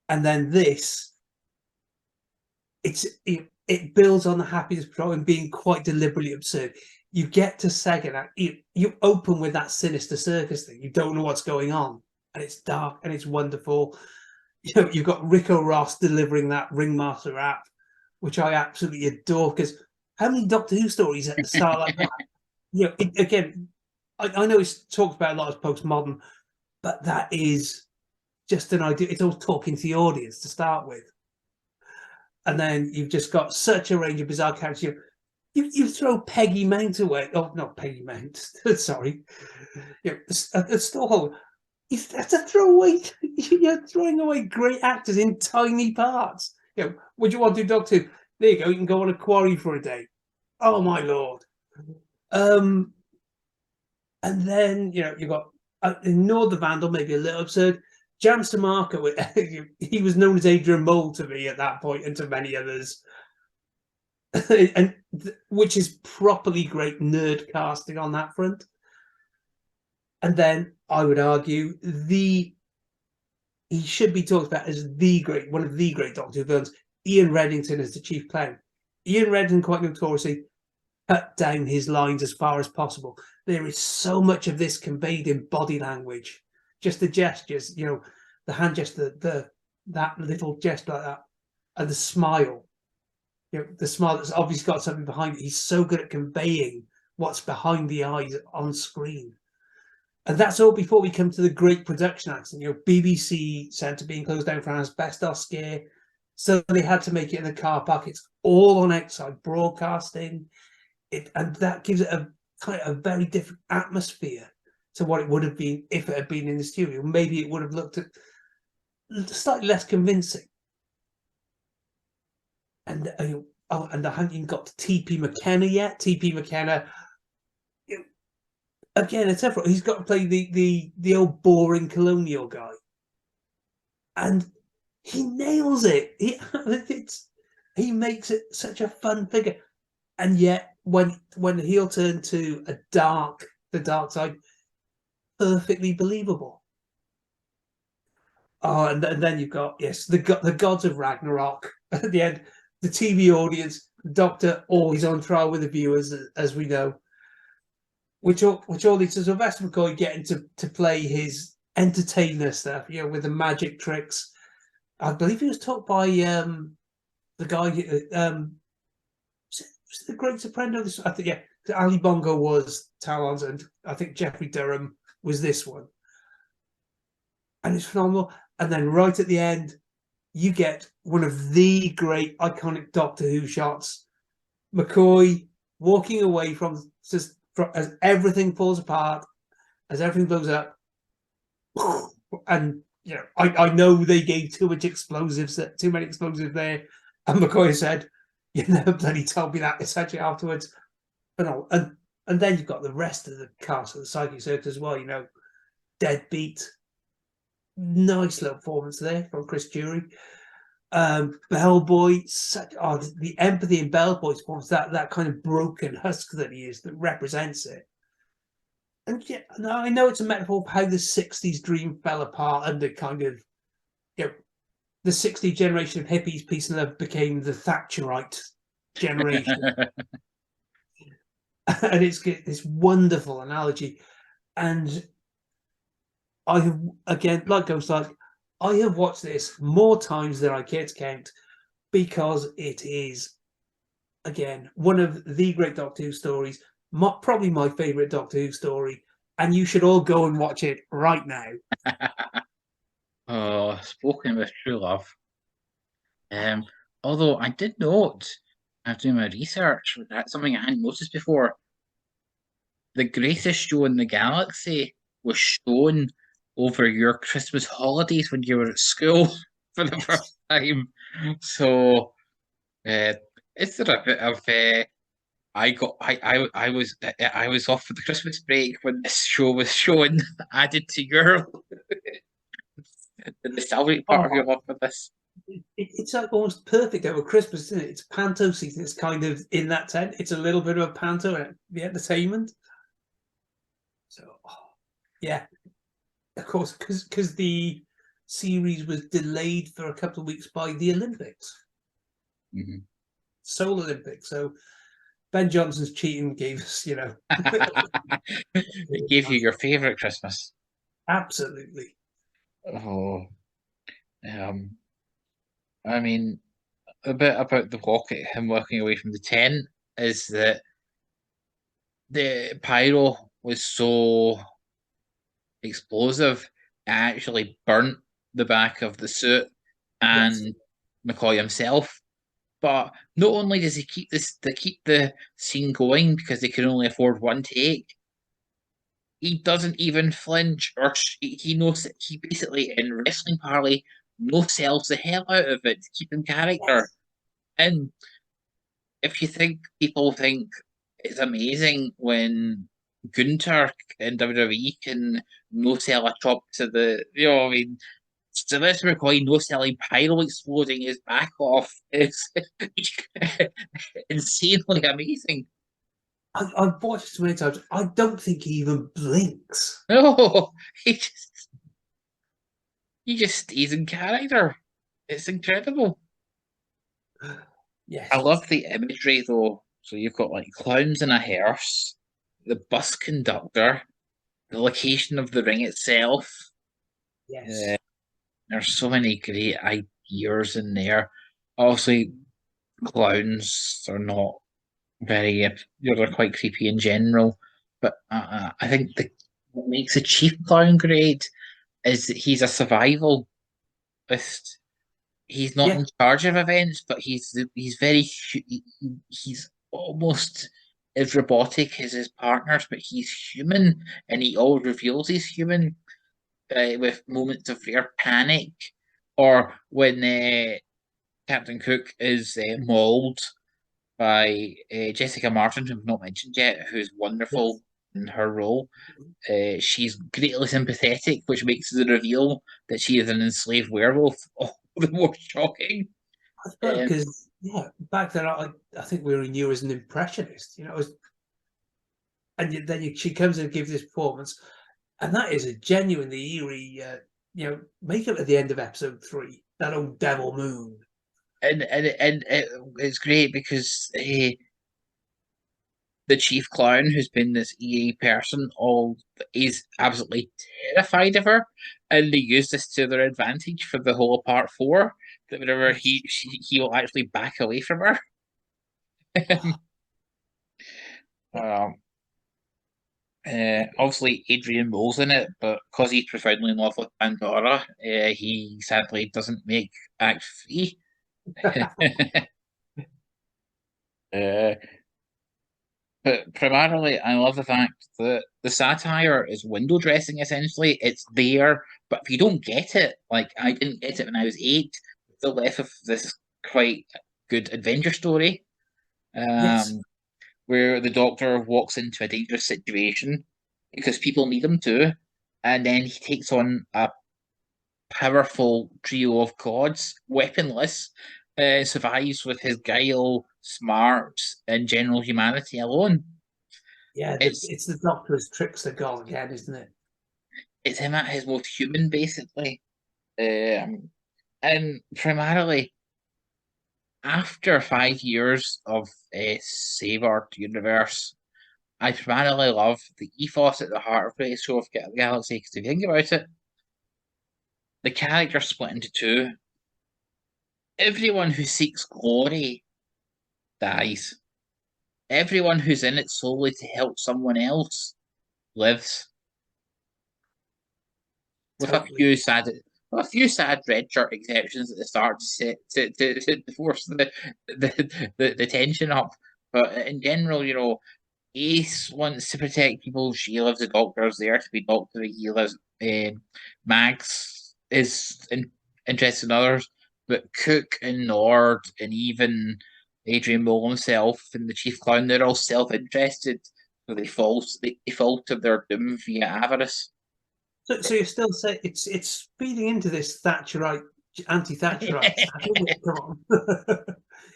and then this, it builds on the Happiness Patrol and being quite deliberately absurd. You get to second act, you open with that Sinister Circus thing. You don't know what's going on, and it's dark and it's wonderful. You know, you've got Rico Ross delivering that Ringmaster rap, which I absolutely adore. Because how many Doctor Who stories start like that? You know, again, I know it's talked about a lot as postmodern, but that is just an idea. It's all talking to the audience to start with. And then you've just got such a range of bizarre characters. You throw Peggy Mount away. Oh, not Peggy Mount. Sorry. You know, a Stallhold. That's a throwaway. You're throwing away great actors in tiny parts. You know, would you want to do Doctor Who? There you go. You can go on a quarry for a day. Oh my lord. And then you've got Ignore the Vandal, maybe a little absurd. Jams to Marker, he was known as Adrian Mole to me at that point, and to many others, and which is properly great nerd casting on that front. And then I would argue he should be talked about as one of the great Doctor Who villains, Ian Reddington as the Chief Clown. Ian Reddington quite notoriously cut down his lines as far as possible. There is so much of this conveyed in body language, just the gestures, the hand gesture, that little gesture like that, and the smile. The smile that's obviously got something behind it. He's so good at conveying what's behind the eyes on screen. And that's all before we come to the great production accent. BBC Centre being closed down for an asbestos scare, so they had to make it in the car park. It's all on outside broadcasting. And that gives it a kind of a very different atmosphere to what it would have been if it had been in the studio. Maybe it would have looked slightly less convincing. And and I haven't even got to T.P. McKenna yet. T.P. McKenna, again, it's effort. He's got to play the old boring colonial guy, and he nails it. He makes it such a fun figure, and yet when he'll turn to the dark side, perfectly believable. Oh, and then you've got the gods of Ragnarok at the end. The TV audience, the Doctor, always on trial with the viewers, as we know. Which all leads to Sylvester McCoy getting to play his entertainer stuff, with the magic tricks. I believe he was taught by the guy. Was the Great Soprano? I think Ali Bongo was Talon's, and I think Jeffrey Durham was this one. And it's phenomenal. And then right at the end, you get one of the great iconic Doctor Who shots. McCoy walking away from as everything falls apart, as everything blows up. And I know they gave too many explosives there, and McCoy said, "You never bloody told me that," essentially afterwards. But no, and then you've got the rest of the cast of the Psychic Circus as well. Deadbeat, nice little performance there from Chris Jury. Bellboy, the empathy in Bellboy's performance, that kind of broken husk that he is, that represents it. And I know it's a metaphor for how the 60s dream fell apart under kind of, the 60s generation of hippies, peace and love, became the Thatcherite generation. And it's this wonderful analogy. And I have, again, like Ghost Light, I have watched this more times than I care to count, because it is, again, one of the great Doctor Who stories, probably my favourite Doctor Who story, and you should all go and watch it right now. Oh, spoken with true love. Although I did note, after doing my research, that's something I hadn't noticed before. The greatest show in the galaxy was shown over your Christmas holidays when you were at school for the first time. So, is there a bit of I was off for the Christmas break when this show was shown, added to your the nostalgic part of your Oh, love for this. it's like almost perfect over Christmas, isn't it? It's panto season. It's kind of in that tent. It's a little bit of a panto and the entertainment. So, yeah, of course, because the series was delayed for a couple of weeks by the Olympics, Mhm. Seoul Olympics. So Ben Johnson's cheating gave us, It gave you your favorite Christmas. absolutely. Oh, um, I mean, a bit about the walk, him walking away from the tent is that the pyro was so explosive, it actually burnt the back of the suit Yes, and McCoy himself. But not only does he keep this, they keep the scene going because they can only afford one take. He doesn't even flinch, or he knows he basically in wrestling parley no sells the hell out of it to keep in character. yes, And if you think people think it's amazing when Gunter in WWE can no sell a chop to the, I mean, Sylvester McCoy no selling pyro exploding his back off is insanely amazing. I've watched it so many times. I don't think he even blinks. No, he just stays in character. It's incredible. I Yes, love the imagery though. So you've got like clowns in a hearse, the bus conductor, the location of the ring itself. yes, Uh, there's so many great ideas in there. Obviously, clowns are not very, they're quite creepy in general. But I think what makes the chief clown great is that he's a survivalist. He's not yeah, in charge of events, but he's very he's almost as robotic as his partners, but he's human, and he always reveals he's human with moments of rare panic, or when Captain Cook is mauled by Jessica Martin, who I've not mentioned yet, who's yes. wonderful in her role. She's greatly sympathetic, which makes the reveal that she is an enslaved werewolf all the more shocking. I suppose Um, because back then I think we were knew as an impressionist, and then she comes in and gives this performance, and that is a genuinely eerie, makeup at the end of episode 3. That old devil moon. and it's great because the chief clown, who's been this EA person, all is absolutely terrified of her, and they use this to their advantage for the whole part four. That whenever Yes. he will actually back away from her. Oh, um, Obviously, Adrian Mole's in it, but because he's profoundly in love with Pandora, he sadly doesn't make Act 3. uh, but primarily, I love the fact that the satire is window dressing, essentially. It's there, but if you don't get it, like I didn't get it when I was 8, still left with this quite good adventure story yes. um, where the doctor walks into a dangerous situation because people need him to, and then he takes on a powerful trio of gods, weaponless, survives with his guile, smarts, and general humanity alone. Yeah, It's it's the Doctor's trickster god again, isn't it? it's him at his most human, basically. And primarily, after 5 years of a Savor universe, I primarily love the ethos at the heart of Greatest Show of the Galaxy. Because if you think about it, the characters split into two. Everyone who seeks glory dies. Everyone who's in it solely to help someone else lives. With Totally. a few sad red shirt exceptions at the start to force the tension up. But in general, Ace wants to protect people. Sheila, the doctor, is there to be Doctor. He lives. Max is interested in others, but Cook and Nord and even Adrian Mole himself and the Chief Clown, they're all self-interested, so they fall to their doom via avarice. So you still say it's feeding into this Thatcherite, anti-Thatcherite stuff, isn't it? Come on,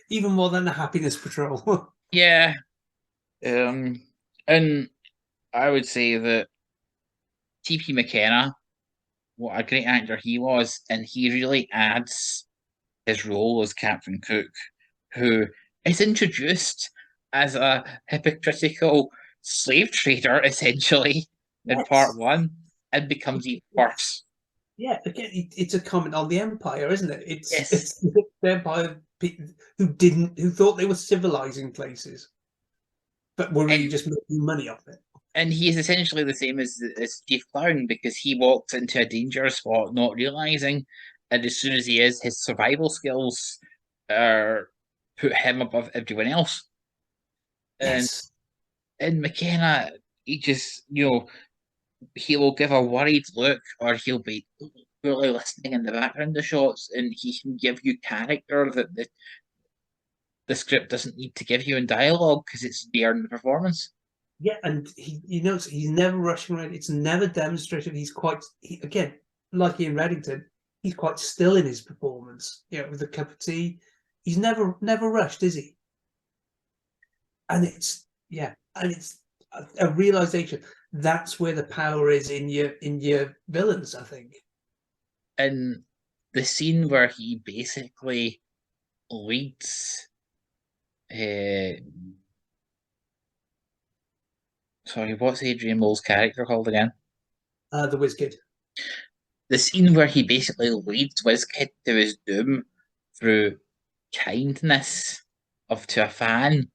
even more than the Happiness Patrol. Yeah, um, and I would say that T.P. McKenna, what a great actor he was, and he really adds his role as Captain Cook, who is introduced as a hypocritical slave trader, essentially, in part Yes, one, and becomes even worse. yeah. Again, it's a comment on the Empire, isn't it? Yes, It's the Empire who thought they were civilizing places, but were really and just making money off it. he is essentially the same as Chief Clown because he walks into a danger spot not realizing, and as soon as he is, his survival skills are put him above everyone else. And Yes, in McKenna, he just he will give a worried look, or he'll be fully listening in the background of shots, and he can give you character that the script doesn't need to give you in dialogue because it's there in the performance. yeah, and you notice he's never rushing around. It's never demonstrated. Again, like Ian Reddington, he's quite still in his performance. With a cup of tea, he's never rushed, is he? And it's a realization that's where the power is in your villains. I think. And the scene where he basically leads, uh, sorry, what's Adrian Mole's character called again? The Whiz Kid. The scene where he basically leads WizKid to his doom through kindness of to a fan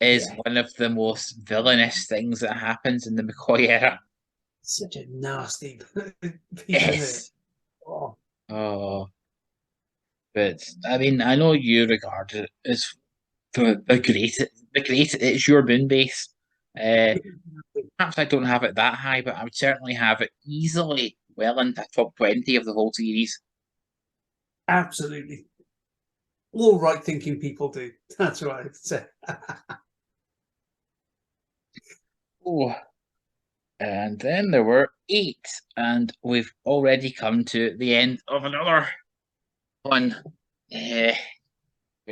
is Yeah, one of the most villainous things that happens in the McCoy era. such a nasty piece, isn't it? Yes. Oh, Oh, but I mean, I know you regard it as the great. It's your moon base. Uh, Perhaps I don't have it that high, but I would certainly have it easily well into top 20 of the whole series. absolutely. All right thinking people do. That's right. Oh, and then there were eight, and we've already come to the end of another one.